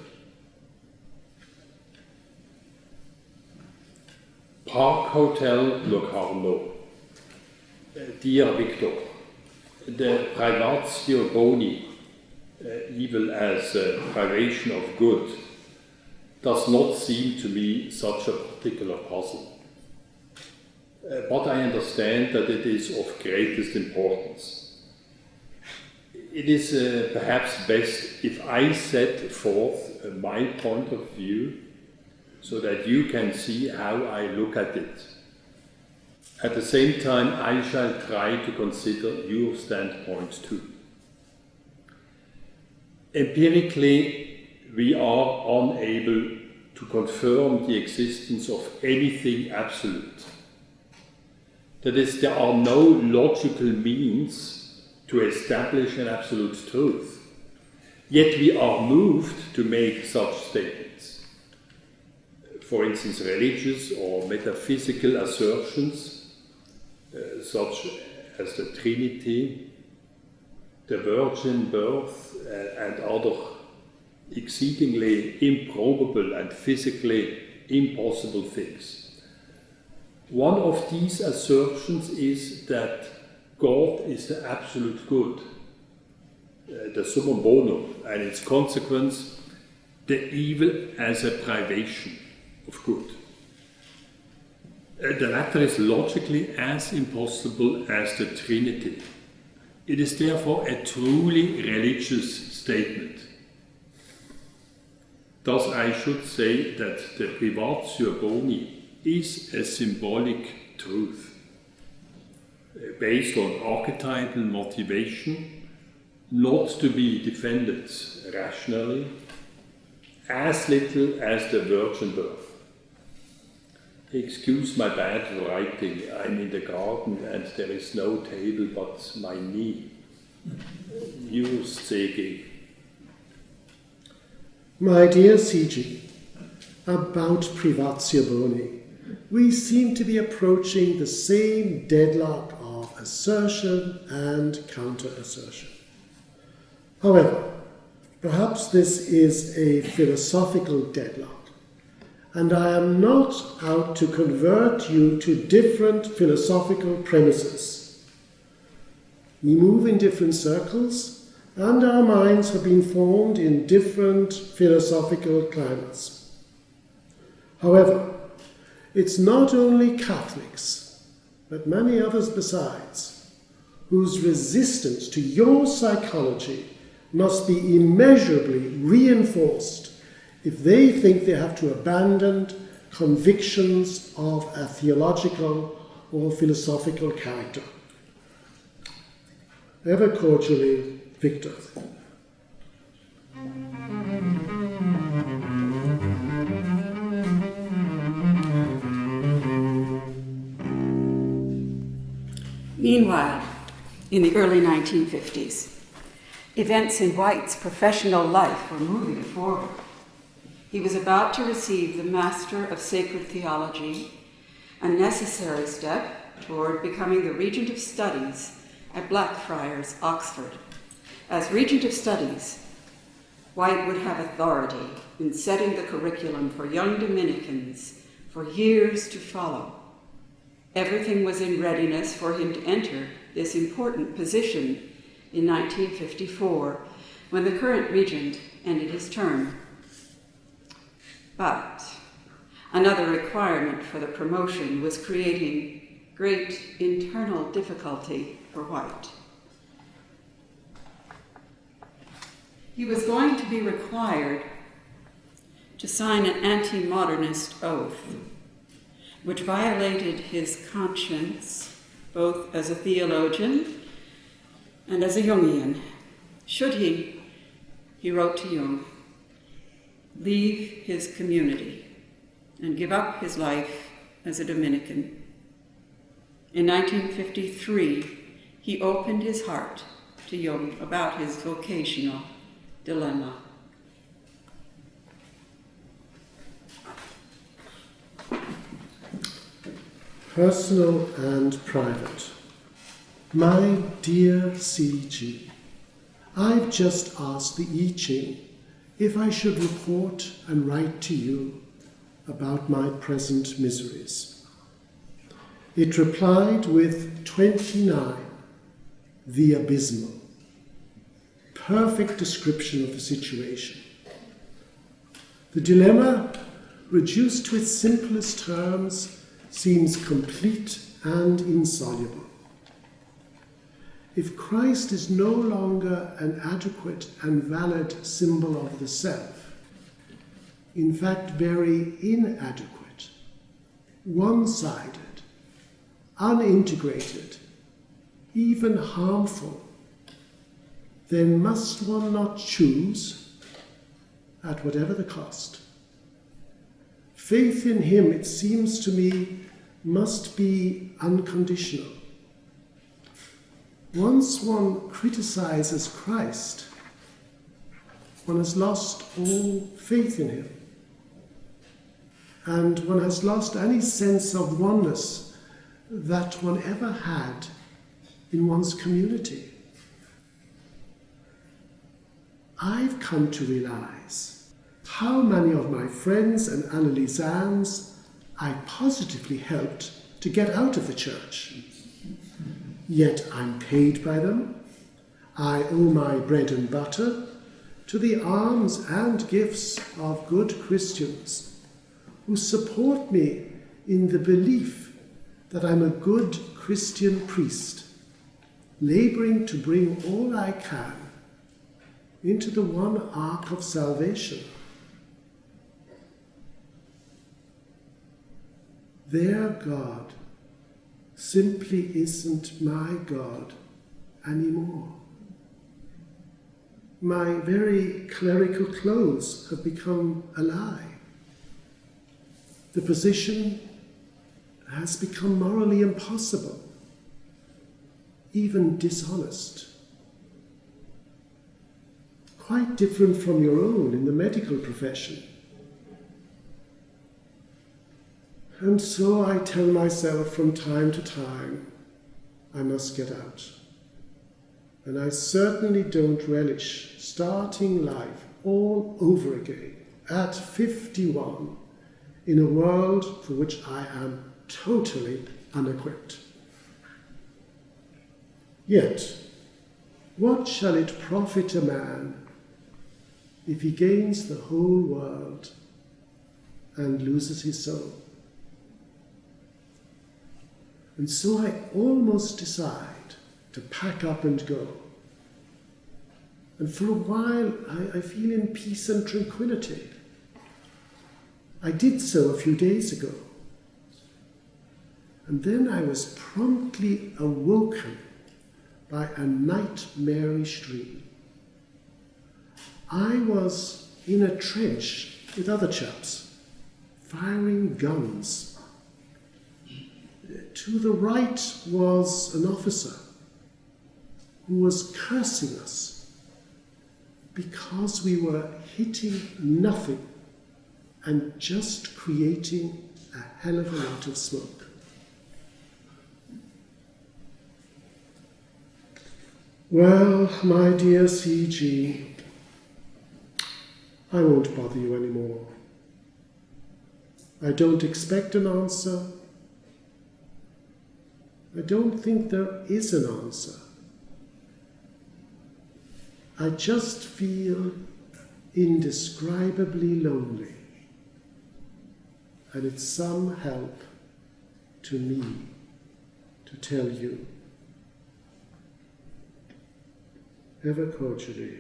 Park Hotel, Locarno. Dear Victor, the privatio boni, evil as privation of good, does not seem to me such a particular puzzle. But I understand that it is of greatest importance. It is perhaps best if I set forth my point of view so that you can see how I look at it. At the same time, I shall try to consider your standpoint too. Empirically, we are unable to confirm the existence of anything absolute. That is, there are no logical means to establish an absolute truth. Yet we are moved to make such statements. For instance, religious or metaphysical assertions, such as the Trinity, the virgin birth, and other exceedingly improbable and physically impossible things. One of these assertions is that God is the absolute good, the summum bonum, and its consequence, the evil as a privation of good. The latter is logically as impossible as the Trinity. It is therefore a truly religious statement. Thus I should say that the privatio boni is a symbolic truth, based on archetypal motivation, not to be defended rationally, as little as the virgin birth. Excuse my bad writing, I'm in the garden and there is no table but my knee. Yours, C.G. My dear C.G., about privatio boni, we seem to be approaching the same deadlock of assertion and counter-assertion. However, perhaps this is a philosophical deadlock, and I am not out to convert you to different philosophical premises. We move in different circles, and our minds have been formed in different philosophical climates. However, it's not only Catholics, but many others besides, whose resistance to your psychology must be immeasurably reinforced if they think they have to abandon convictions of a theological or philosophical character. Ever cordially, Victor. Meanwhile, in the early 1950s, events in White's professional life were moving forward. He was about to receive the Master of Sacred Theology, a necessary step toward becoming the Regent of Studies at Blackfriars, Oxford. As Regent of Studies, White would have authority in setting the curriculum for young Dominicans for years to follow. Everything was in readiness for him to enter this important position in 1954, when the current regent ended his term. But another requirement for the promotion was creating great internal difficulty for White. He was going to be required to sign an anti-modernist oath, which violated his conscience both as a theologian and as a Jungian. Should he wrote to Jung, leave his community and give up his life as a Dominican. In 1953, he opened his heart to Jung about his vocational dilemma. Personal and private. My dear C.G., I've just asked the I Ching if I should report and write to you about my present miseries. It replied with 29, the abysmal. Perfect description of the situation. The dilemma, reduced to its simplest terms, seems complete and insoluble. If Christ is no longer an adequate and valid symbol of the self, in fact very inadequate, one-sided, unintegrated, even harmful, then must one not choose, at whatever the cost? Faith in him, it seems to me, must be unconditional. Once one criticizes Christ, one has lost all faith in him. And one has lost any sense of oneness that one ever had in one's community. I've come to realize how many of my friends and Anneliesans I positively helped to get out of the church. Yet I'm paid by them. I owe my bread and butter to the alms and gifts of good Christians who support me in the belief that I'm a good Christian priest, laboring to bring all I can into the one ark of salvation. Their God simply isn't my God anymore. My very clerical clothes have become a lie. The position has become morally impossible, even dishonest. Quite different from your own in the medical profession. And so I tell myself from time to time, I must get out. And I certainly don't relish starting life all over again at 51 in a world for which I am totally unequipped. Yet, what shall it profit a man if he gains the whole world and loses his soul? And so I almost decide to pack up and go. And for a while I feel in peace and tranquility. I did so a few days ago. And then I was promptly awoken by a nightmarish dream. I was in a trench with other chaps, firing guns. To the right was an officer who was cursing us because we were hitting nothing and just creating a hell of a lot of smoke. Well, my dear CG, I won't bother you anymore. I don't expect an answer. I don't think there is an answer. I just feel indescribably lonely, and it's some help to me to tell you. Ever cordially,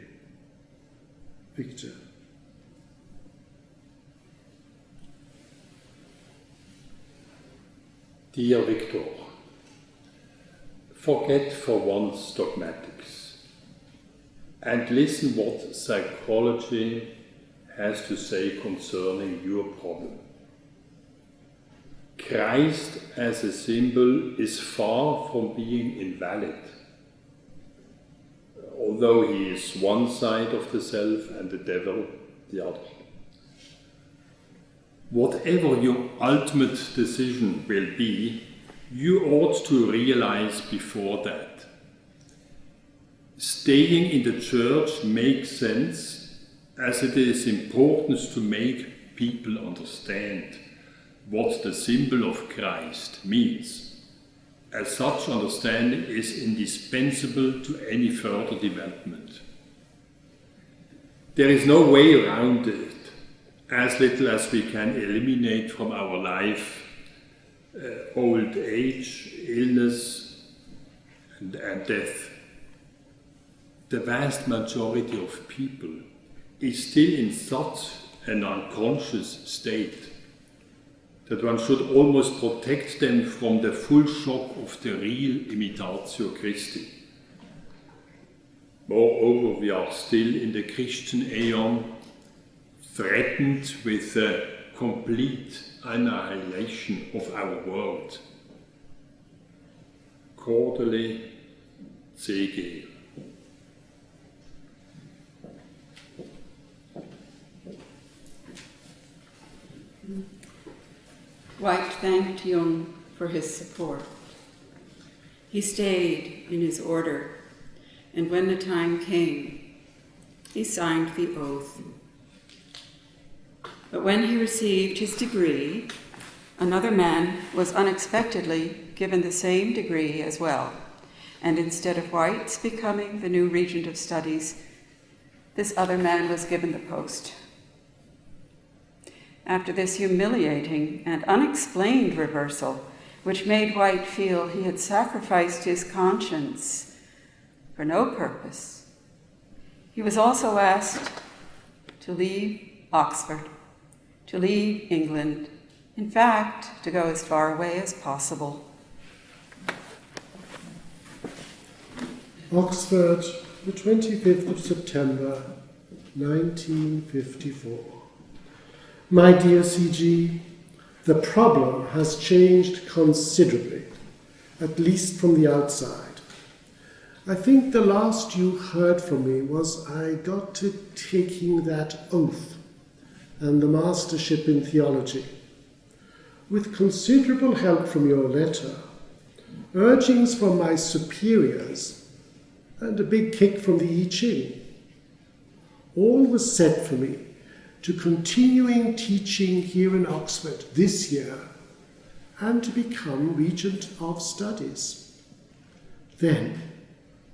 Victor. Dear Victor, forget for once dogmatics and listen what psychology has to say concerning your problem. Christ as a symbol is far from being invalid, although he is one side of the self and the devil the other. Whatever your ultimate decision will be, you ought to realize before that. Staying in the church makes sense, as it is important to make people understand what the symbol of Christ means as such understanding is indispensable to any further development. There is no way around it, as little as we can eliminate from our life old age, illness, and death. The vast majority of people is still in such an unconscious state that one should almost protect them from the full shock of the real imitatio Christi. Moreover, we are still in the Christian aeon, threatened with the complete annihilation of our world. Cordially, C.G. White thanked Jung for his support. He stayed in his order, and when the time came, he signed the oath. But when he received his degree, another man was unexpectedly given the same degree as well, and instead of White's becoming the new regent of studies, this other man was given the post. After this humiliating and unexplained reversal, which made White feel he had sacrificed his conscience for no purpose, he was also asked to leave Oxford, to leave England, in fact, to go as far away as possible. Oxford, the 25th of September, 1954. My dear C.G., the problem has changed considerably, at least from the outside. I think the last you heard from me was I got to taking that oath and the mastership in theology. With considerable help from your letter, urgings from my superiors, and a big kick from the I Ching, all was set for me to continuing teaching here in Oxford this year and to become Regent of Studies. Then,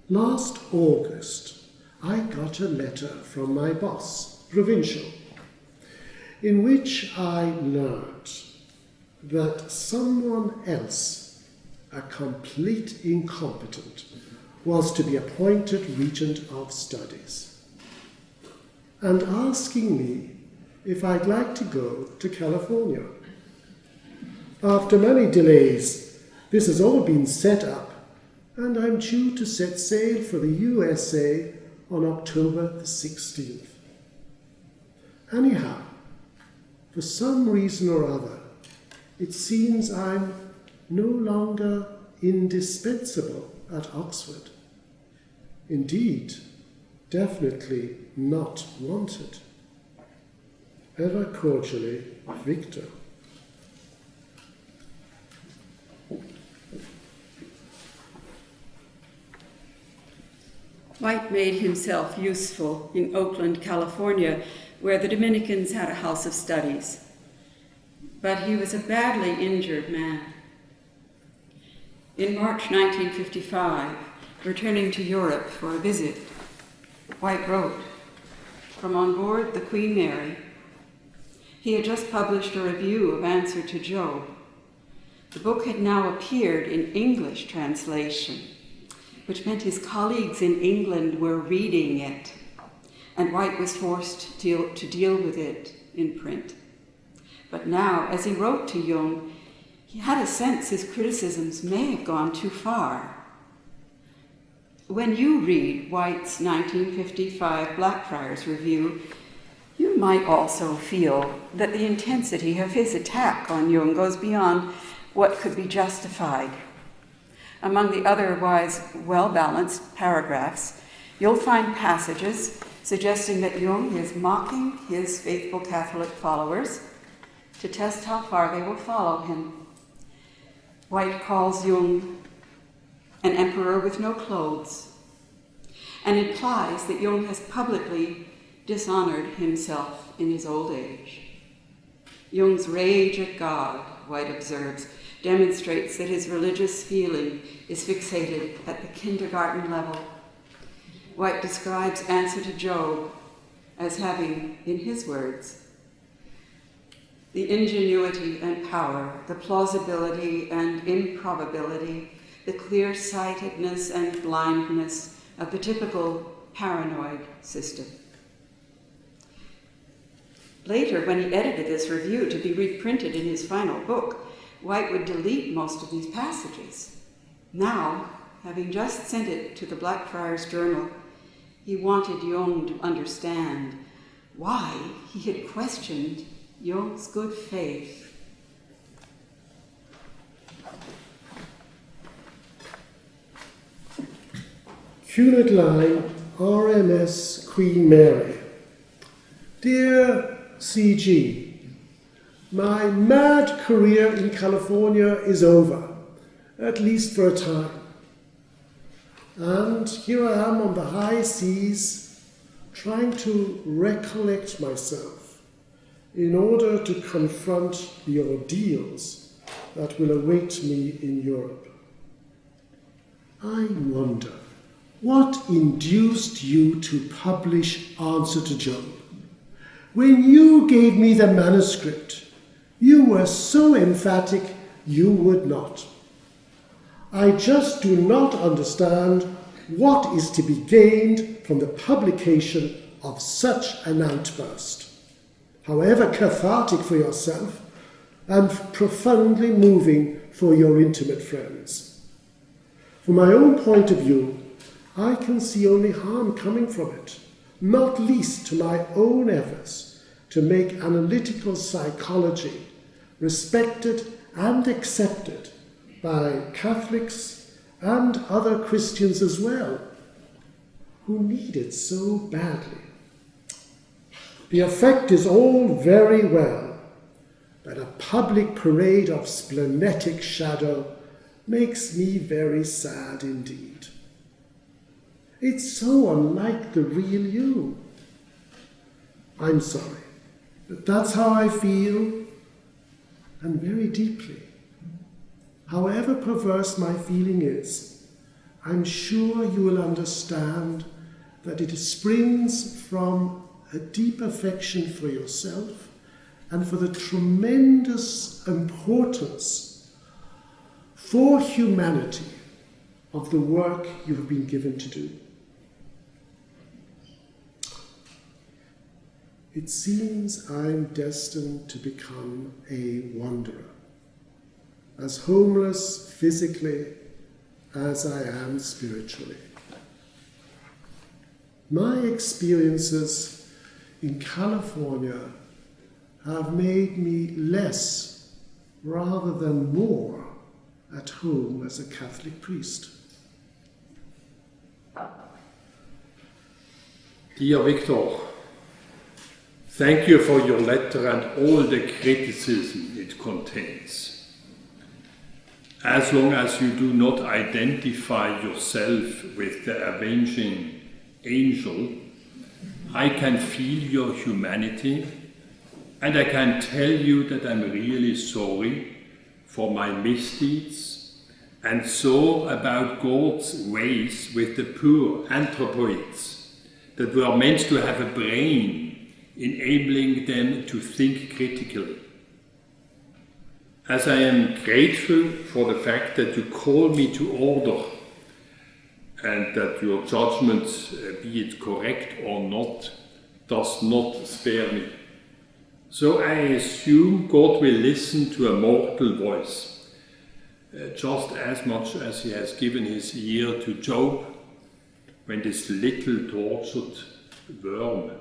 last August, I got a letter from my boss, Provincial, in which I learned that someone else, a complete incompetent, was to be appointed Regent of Studies, and asking me if I'd like to go to California. After many delays, this has all been set up, and I'm due to set sail for the USA on October the 16th. Anyhow, for some reason or other, it seems I'm no longer indispensable at Oxford. Indeed, definitely not wanted. Ever cordially, Victor. White made himself useful in Oakland, California, where the Dominicans had a house of studies. But he was a badly injured man. In March 1955, returning to Europe for a visit, White wrote, from on board the Queen Mary, he had just published a review of Answer to Job. The book had now appeared in English translation, which meant his colleagues in England were reading it, and White was forced to deal with it in print. But now, as he wrote to Jung, he had a sense his criticisms may have gone too far. When you read White's 1955 Blackfriars Review, you might also feel that the intensity of his attack on Jung goes beyond what could be justified. Among the otherwise well-balanced paragraphs, you'll find passages suggesting that Jung is mocking his faithful Catholic followers to test how far they will follow him. White calls Jung an emperor with no clothes, and implies that Jung has publicly dishonored himself in his old age. Jung's rage at God, White observes, demonstrates that his religious feeling is fixated at the kindergarten level. White describes Answer to Job as having, in his words, the ingenuity and power, the plausibility and improbability, the clear-sightedness and blindness of the typical paranoid system. Later, when he edited this review to be reprinted in his final book, White would delete most of these passages. Now, having just sent it to the Blackfriars Journal, he wanted Jung to understand why he had questioned Jung's good faith. Cunard Line, RMS Queen Mary. Dear CG, my mad career in California is over, at least for a time. And here I am on the high seas, trying to recollect myself in order to confront the ordeals that will await me in Europe. I wonder, what induced you to publish Answer to Job? When you gave me the manuscript, you were so emphatic you would not. I just do not understand what is to be gained from the publication of such an outburst. However cathartic for yourself and profoundly moving for your intimate friends. From my own point of view, I can see only harm coming from it, not least to my own efforts to make analytical psychology respected and accepted by Catholics and other Christians as well, who need it so badly. The effect is all very well, but a public parade of splenetic shadow makes me very sad indeed. It's so unlike the real you. I'm sorry, but that's how I feel, and very deeply. However perverse my feeling is, I'm sure you will understand that it springs from a deep affection for yourself and for the tremendous importance for humanity of the work you have been given to do. It seems I'm destined to become a wanderer, as homeless physically as I am spiritually. My experiences in California have made me less rather than more at home as a Catholic priest. Dear Victor, thank you for your letter and all the criticism it contains. As long as you do not identify yourself with the avenging angel, I can feel your humanity, and I can tell you that I'm really sorry for my misdeeds, and so about God's ways with the poor anthropoids that were meant to have a brain, enabling them to think critically. As I am grateful for the fact that you call me to order and that your judgment, be it correct or not, does not spare me. So I assume God will listen to a mortal voice, just as much as he has given his ear to Job when this little tortured worm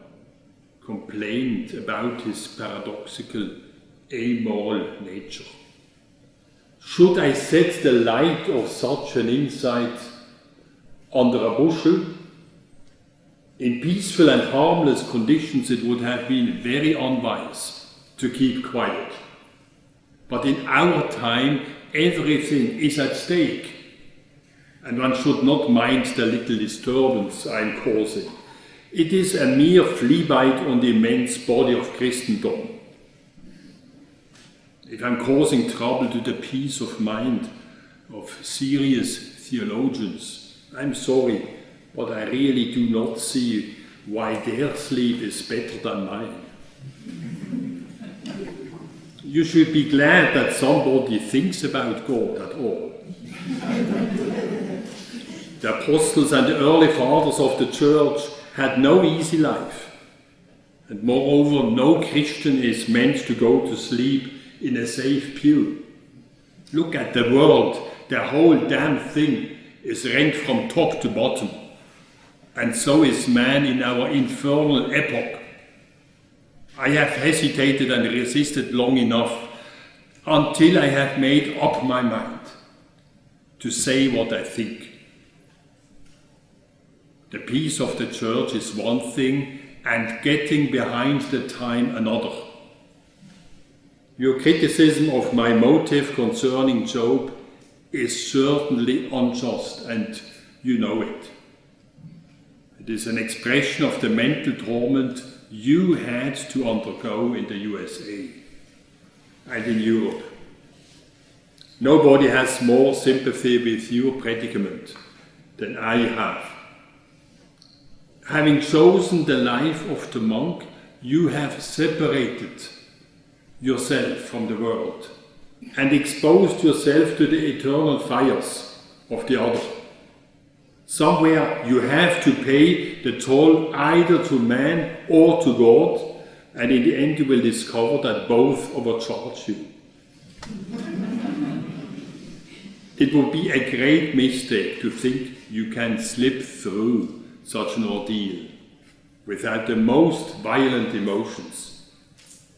complained about his paradoxical, amoral nature. Should I set the light of such an insight under a bushel? In peaceful and harmless conditions it would have been very unwise to keep quiet. But in our time everything is at stake, and one should not mind the little disturbance I am causing. It is a mere flea bite on the immense body of Christendom. if I'm causing trouble to the peace of mind of serious theologians, I'm sorry, but I really do not see why their sleep is better than mine. You should be glad that somebody thinks about God at all. The apostles and the early fathers of the church had no easy life. And moreover, no Christian is meant to go to sleep in a safe pew. Look at the world. The whole damn thing is rent from top to bottom. And so is man in our infernal epoch. I have hesitated and resisted long enough until I have made up my mind to say what I think. The peace of the church is one thing, and getting behind the time another. Your criticism of my motive concerning Job is certainly unjust, and you know it. It is an expression of the mental torment you had to undergo in the USA and in Europe. Nobody has more sympathy with your predicament than I have. Having chosen the life of the monk, you have separated yourself from the world and exposed yourself to the eternal fires of the other. Somewhere you have to pay the toll either to man or to God, and in the end you will discover that both overcharge you. It would be a great mistake to think you can slip through such an ordeal without the most violent emotions.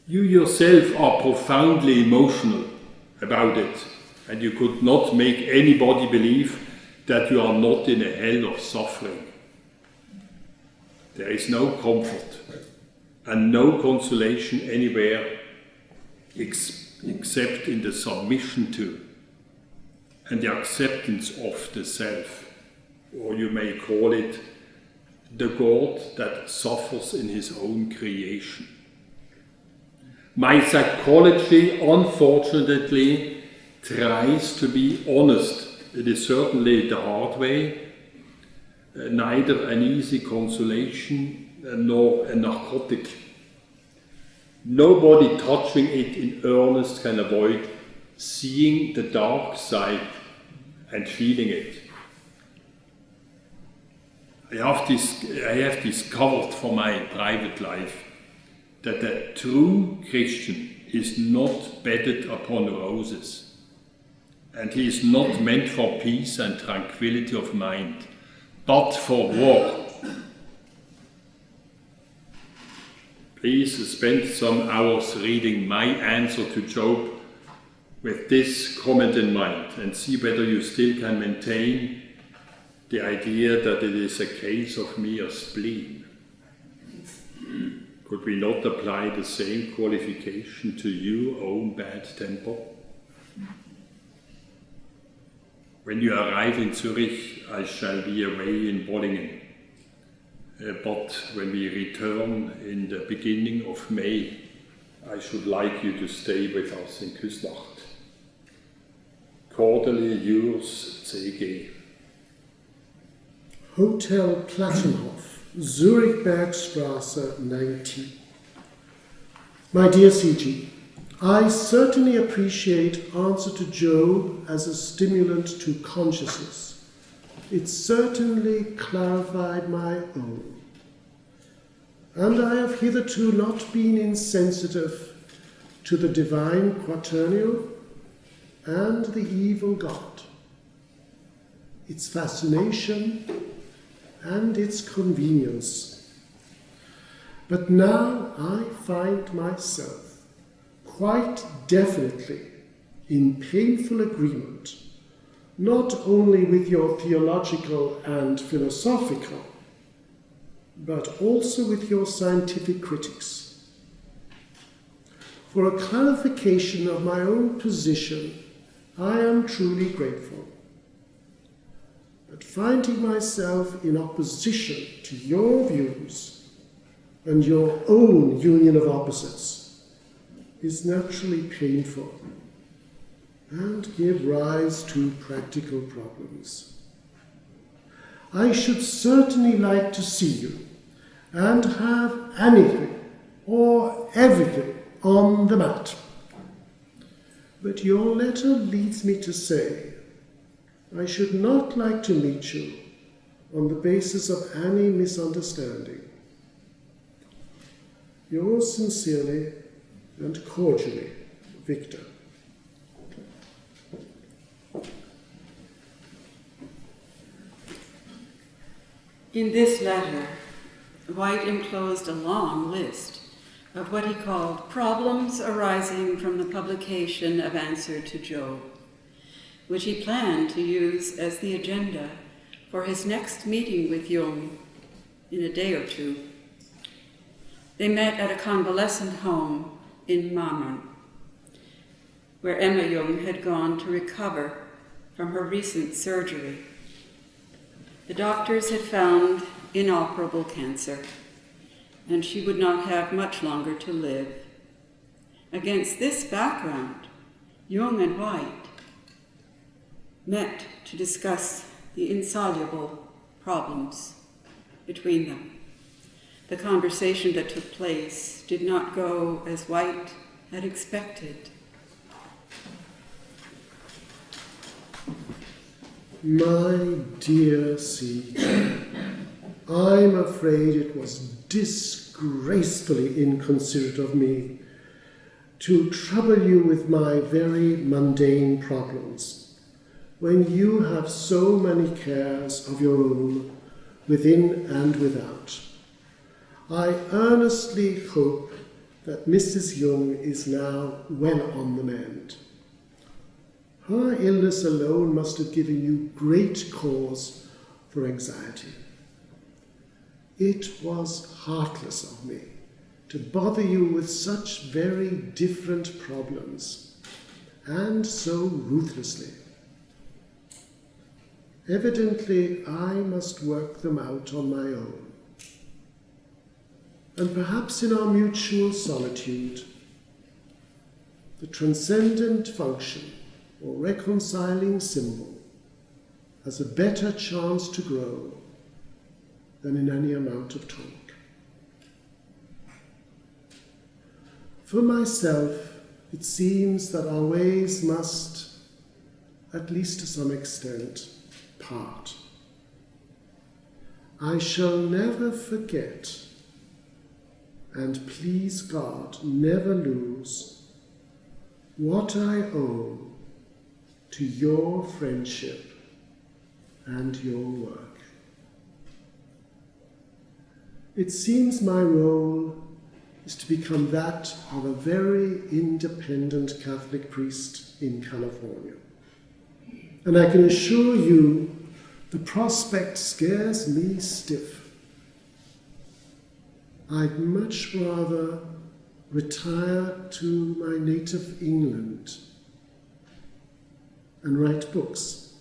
You yourself are profoundly emotional about it, and you could not make anybody believe that you are not in a hell of suffering. There is no comfort and no consolation anywhere except in the submission to and the acceptance of the self, or you may call it the God that suffers in his own creation. My psychology, unfortunately, tries to be honest. It is certainly the hard way, neither an easy consolation nor a narcotic. Nobody touching it in earnest can avoid seeing the dark side and feeling it. I have discovered for my private life that a true Christian is not bedded upon roses. And he is not meant for peace and tranquility of mind, but for war. Please spend some hours reading my answer to Job with this comment in mind, and see whether you still can maintain the idea that it is a case of mere spleen. Could we not apply the same qualification to your own bad temper? When you arrive in Zurich, I shall be away in Bollingen. But when we return in the beginning of May, I should like you to stay with us in Küsnacht. Cordially yours, C.G. Hotel Plattenhof, Zurich Bergstrasse 19. My dear C.G., I certainly appreciate Answer to Job as a stimulant to consciousness. It certainly clarified my own. And I have hitherto not been insensitive to the divine quaternion and the evil God, its fascination and its convenience. But now I find myself quite definitely in painful agreement, not only with your theological and philosophical, but also with your scientific critics. For a clarification of my own position, I am truly grateful. But finding myself in opposition to your views and your own union of opposites, is naturally painful and give rise to practical problems. I should certainly like to see you and have anything or everything on the mat. But your letter leads me to say I should not like to meet you on the basis of any misunderstanding. Yours sincerely and cordially, Victor. In this letter, White enclosed a long list of what he called problems arising from the publication of Answer to Job, which he planned to use as the agenda for his next meeting with Jung in a day or two. They met at a convalescent home in Mammern, where Emma Jung had gone to recover from her recent surgery. The doctors had found inoperable cancer, and she would not have much longer to live. Against this background, Jung and White met to discuss the insoluble problems between them. The conversation that took place did not go as White had expected. My dear C.J., I'm afraid it was disgracefully inconsiderate of me to trouble you with my very mundane problems when you have so many cares of your own within and without. I earnestly hope that Mrs. Jung is now well on the mend. Her illness alone must have given you great cause for anxiety. It was heartless of me to bother you with such very different problems, and so ruthlessly. Evidently, I must work them out on my own. And perhaps in our mutual solitude, the transcendent function or reconciling symbol has a better chance to grow than in any amount of talk. For myself, it seems that our ways must, at least to some extent, part. I shall never forget, and please God, never lose, what I owe to your friendship and your work. It seems my role is to become that of a very independent Catholic priest in California. And I can assure you the prospect scares me stiff. I'd much rather retire to my native England and write books.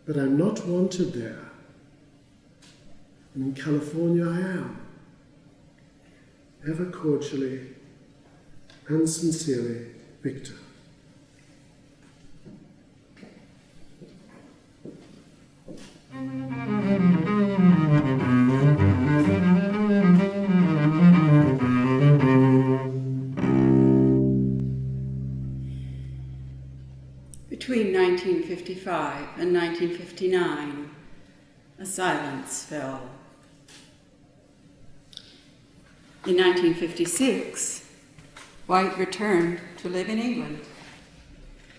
But I'm not wanted there. And in California I am. Ever cordially and sincerely, Victor. Between 1955 and 1959, a silence fell. In 1956, White returned to live in England,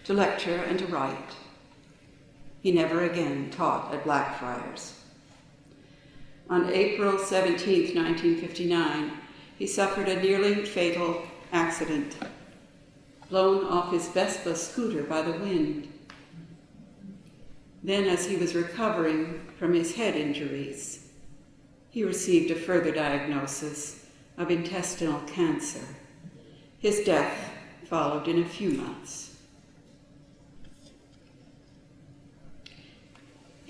to lecture and to write. He never again taught at Blackfriars. On April 17, 1959, he suffered a nearly fatal accident, blown off his Vespa scooter by the wind. Then, as he was recovering from his head injuries, he received a further diagnosis of intestinal cancer. His death followed in a few months.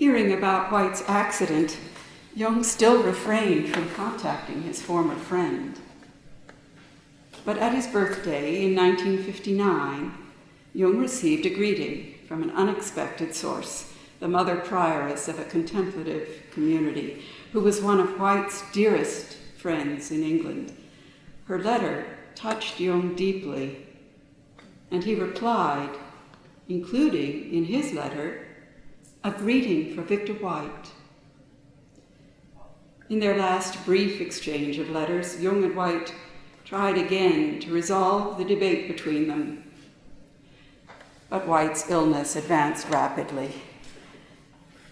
Hearing about White's accident, Jung still refrained from contacting his former friend. But at his birthday in 1959, Jung received a greeting from an unexpected source, the mother prioress of a contemplative community, who was one of White's dearest friends in England. Her letter touched Jung deeply, and he replied, including in his letter a greeting for Victor White. In their last brief exchange of letters, Jung and White tried again to resolve the debate between them. But White's illness advanced rapidly,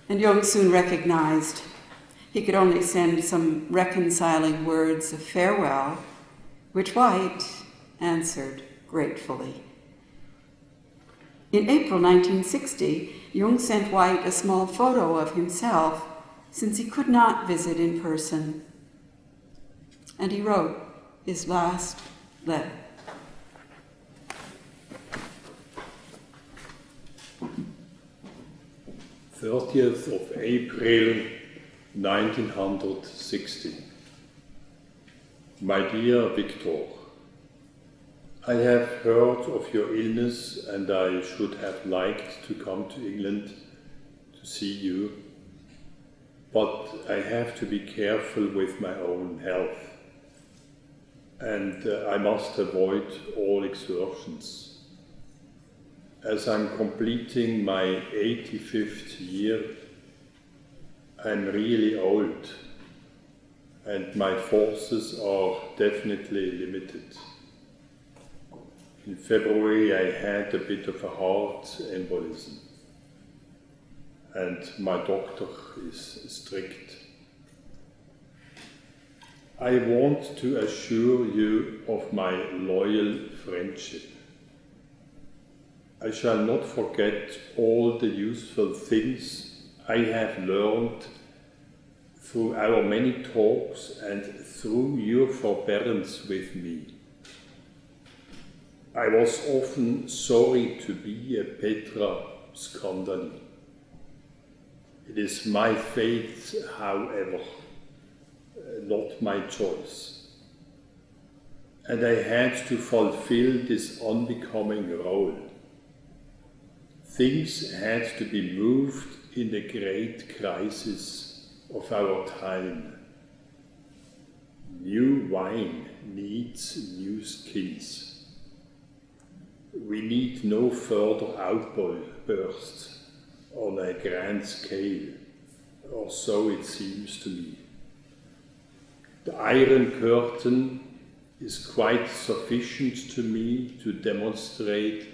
and Jung soon recognized he could only send some reconciling words of farewell, which White answered gratefully. In April 1960, Jung sent White a small photo of himself, since he could not visit in person, and he wrote his last letter. "30th of April 1960. My dear Victor, I have heard of your illness and I should have liked to come to England to see you, but I have to be careful with my own health, and I must avoid all exertions. As I'm completing my 85th year, I'm really old, and my forces are definitely limited. In February I had a bit of a heart embolism, and my doctor is strict. I want to assure you of my loyal friendship. I shall not forget all the useful things I have learned through our many talks and through your forbearance with me. I was often sorry to be a Petra Scandali. It is my fate, however, not my choice. And I had to fulfill this unbecoming role. Things had to be moved in the great crisis of our time. New wine needs new skins. We need no further outbursts on a grand scale, or so it seems to me. The Iron Curtain is quite sufficient to me to demonstrate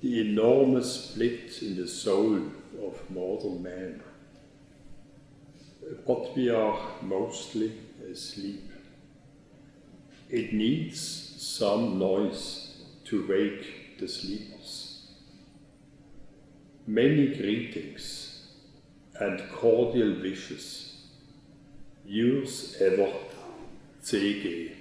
the enormous split in the soul of modern man. But we are mostly asleep. It needs some noise to wake the sleepers. Many greetings and cordial wishes. Yours ever, C.G.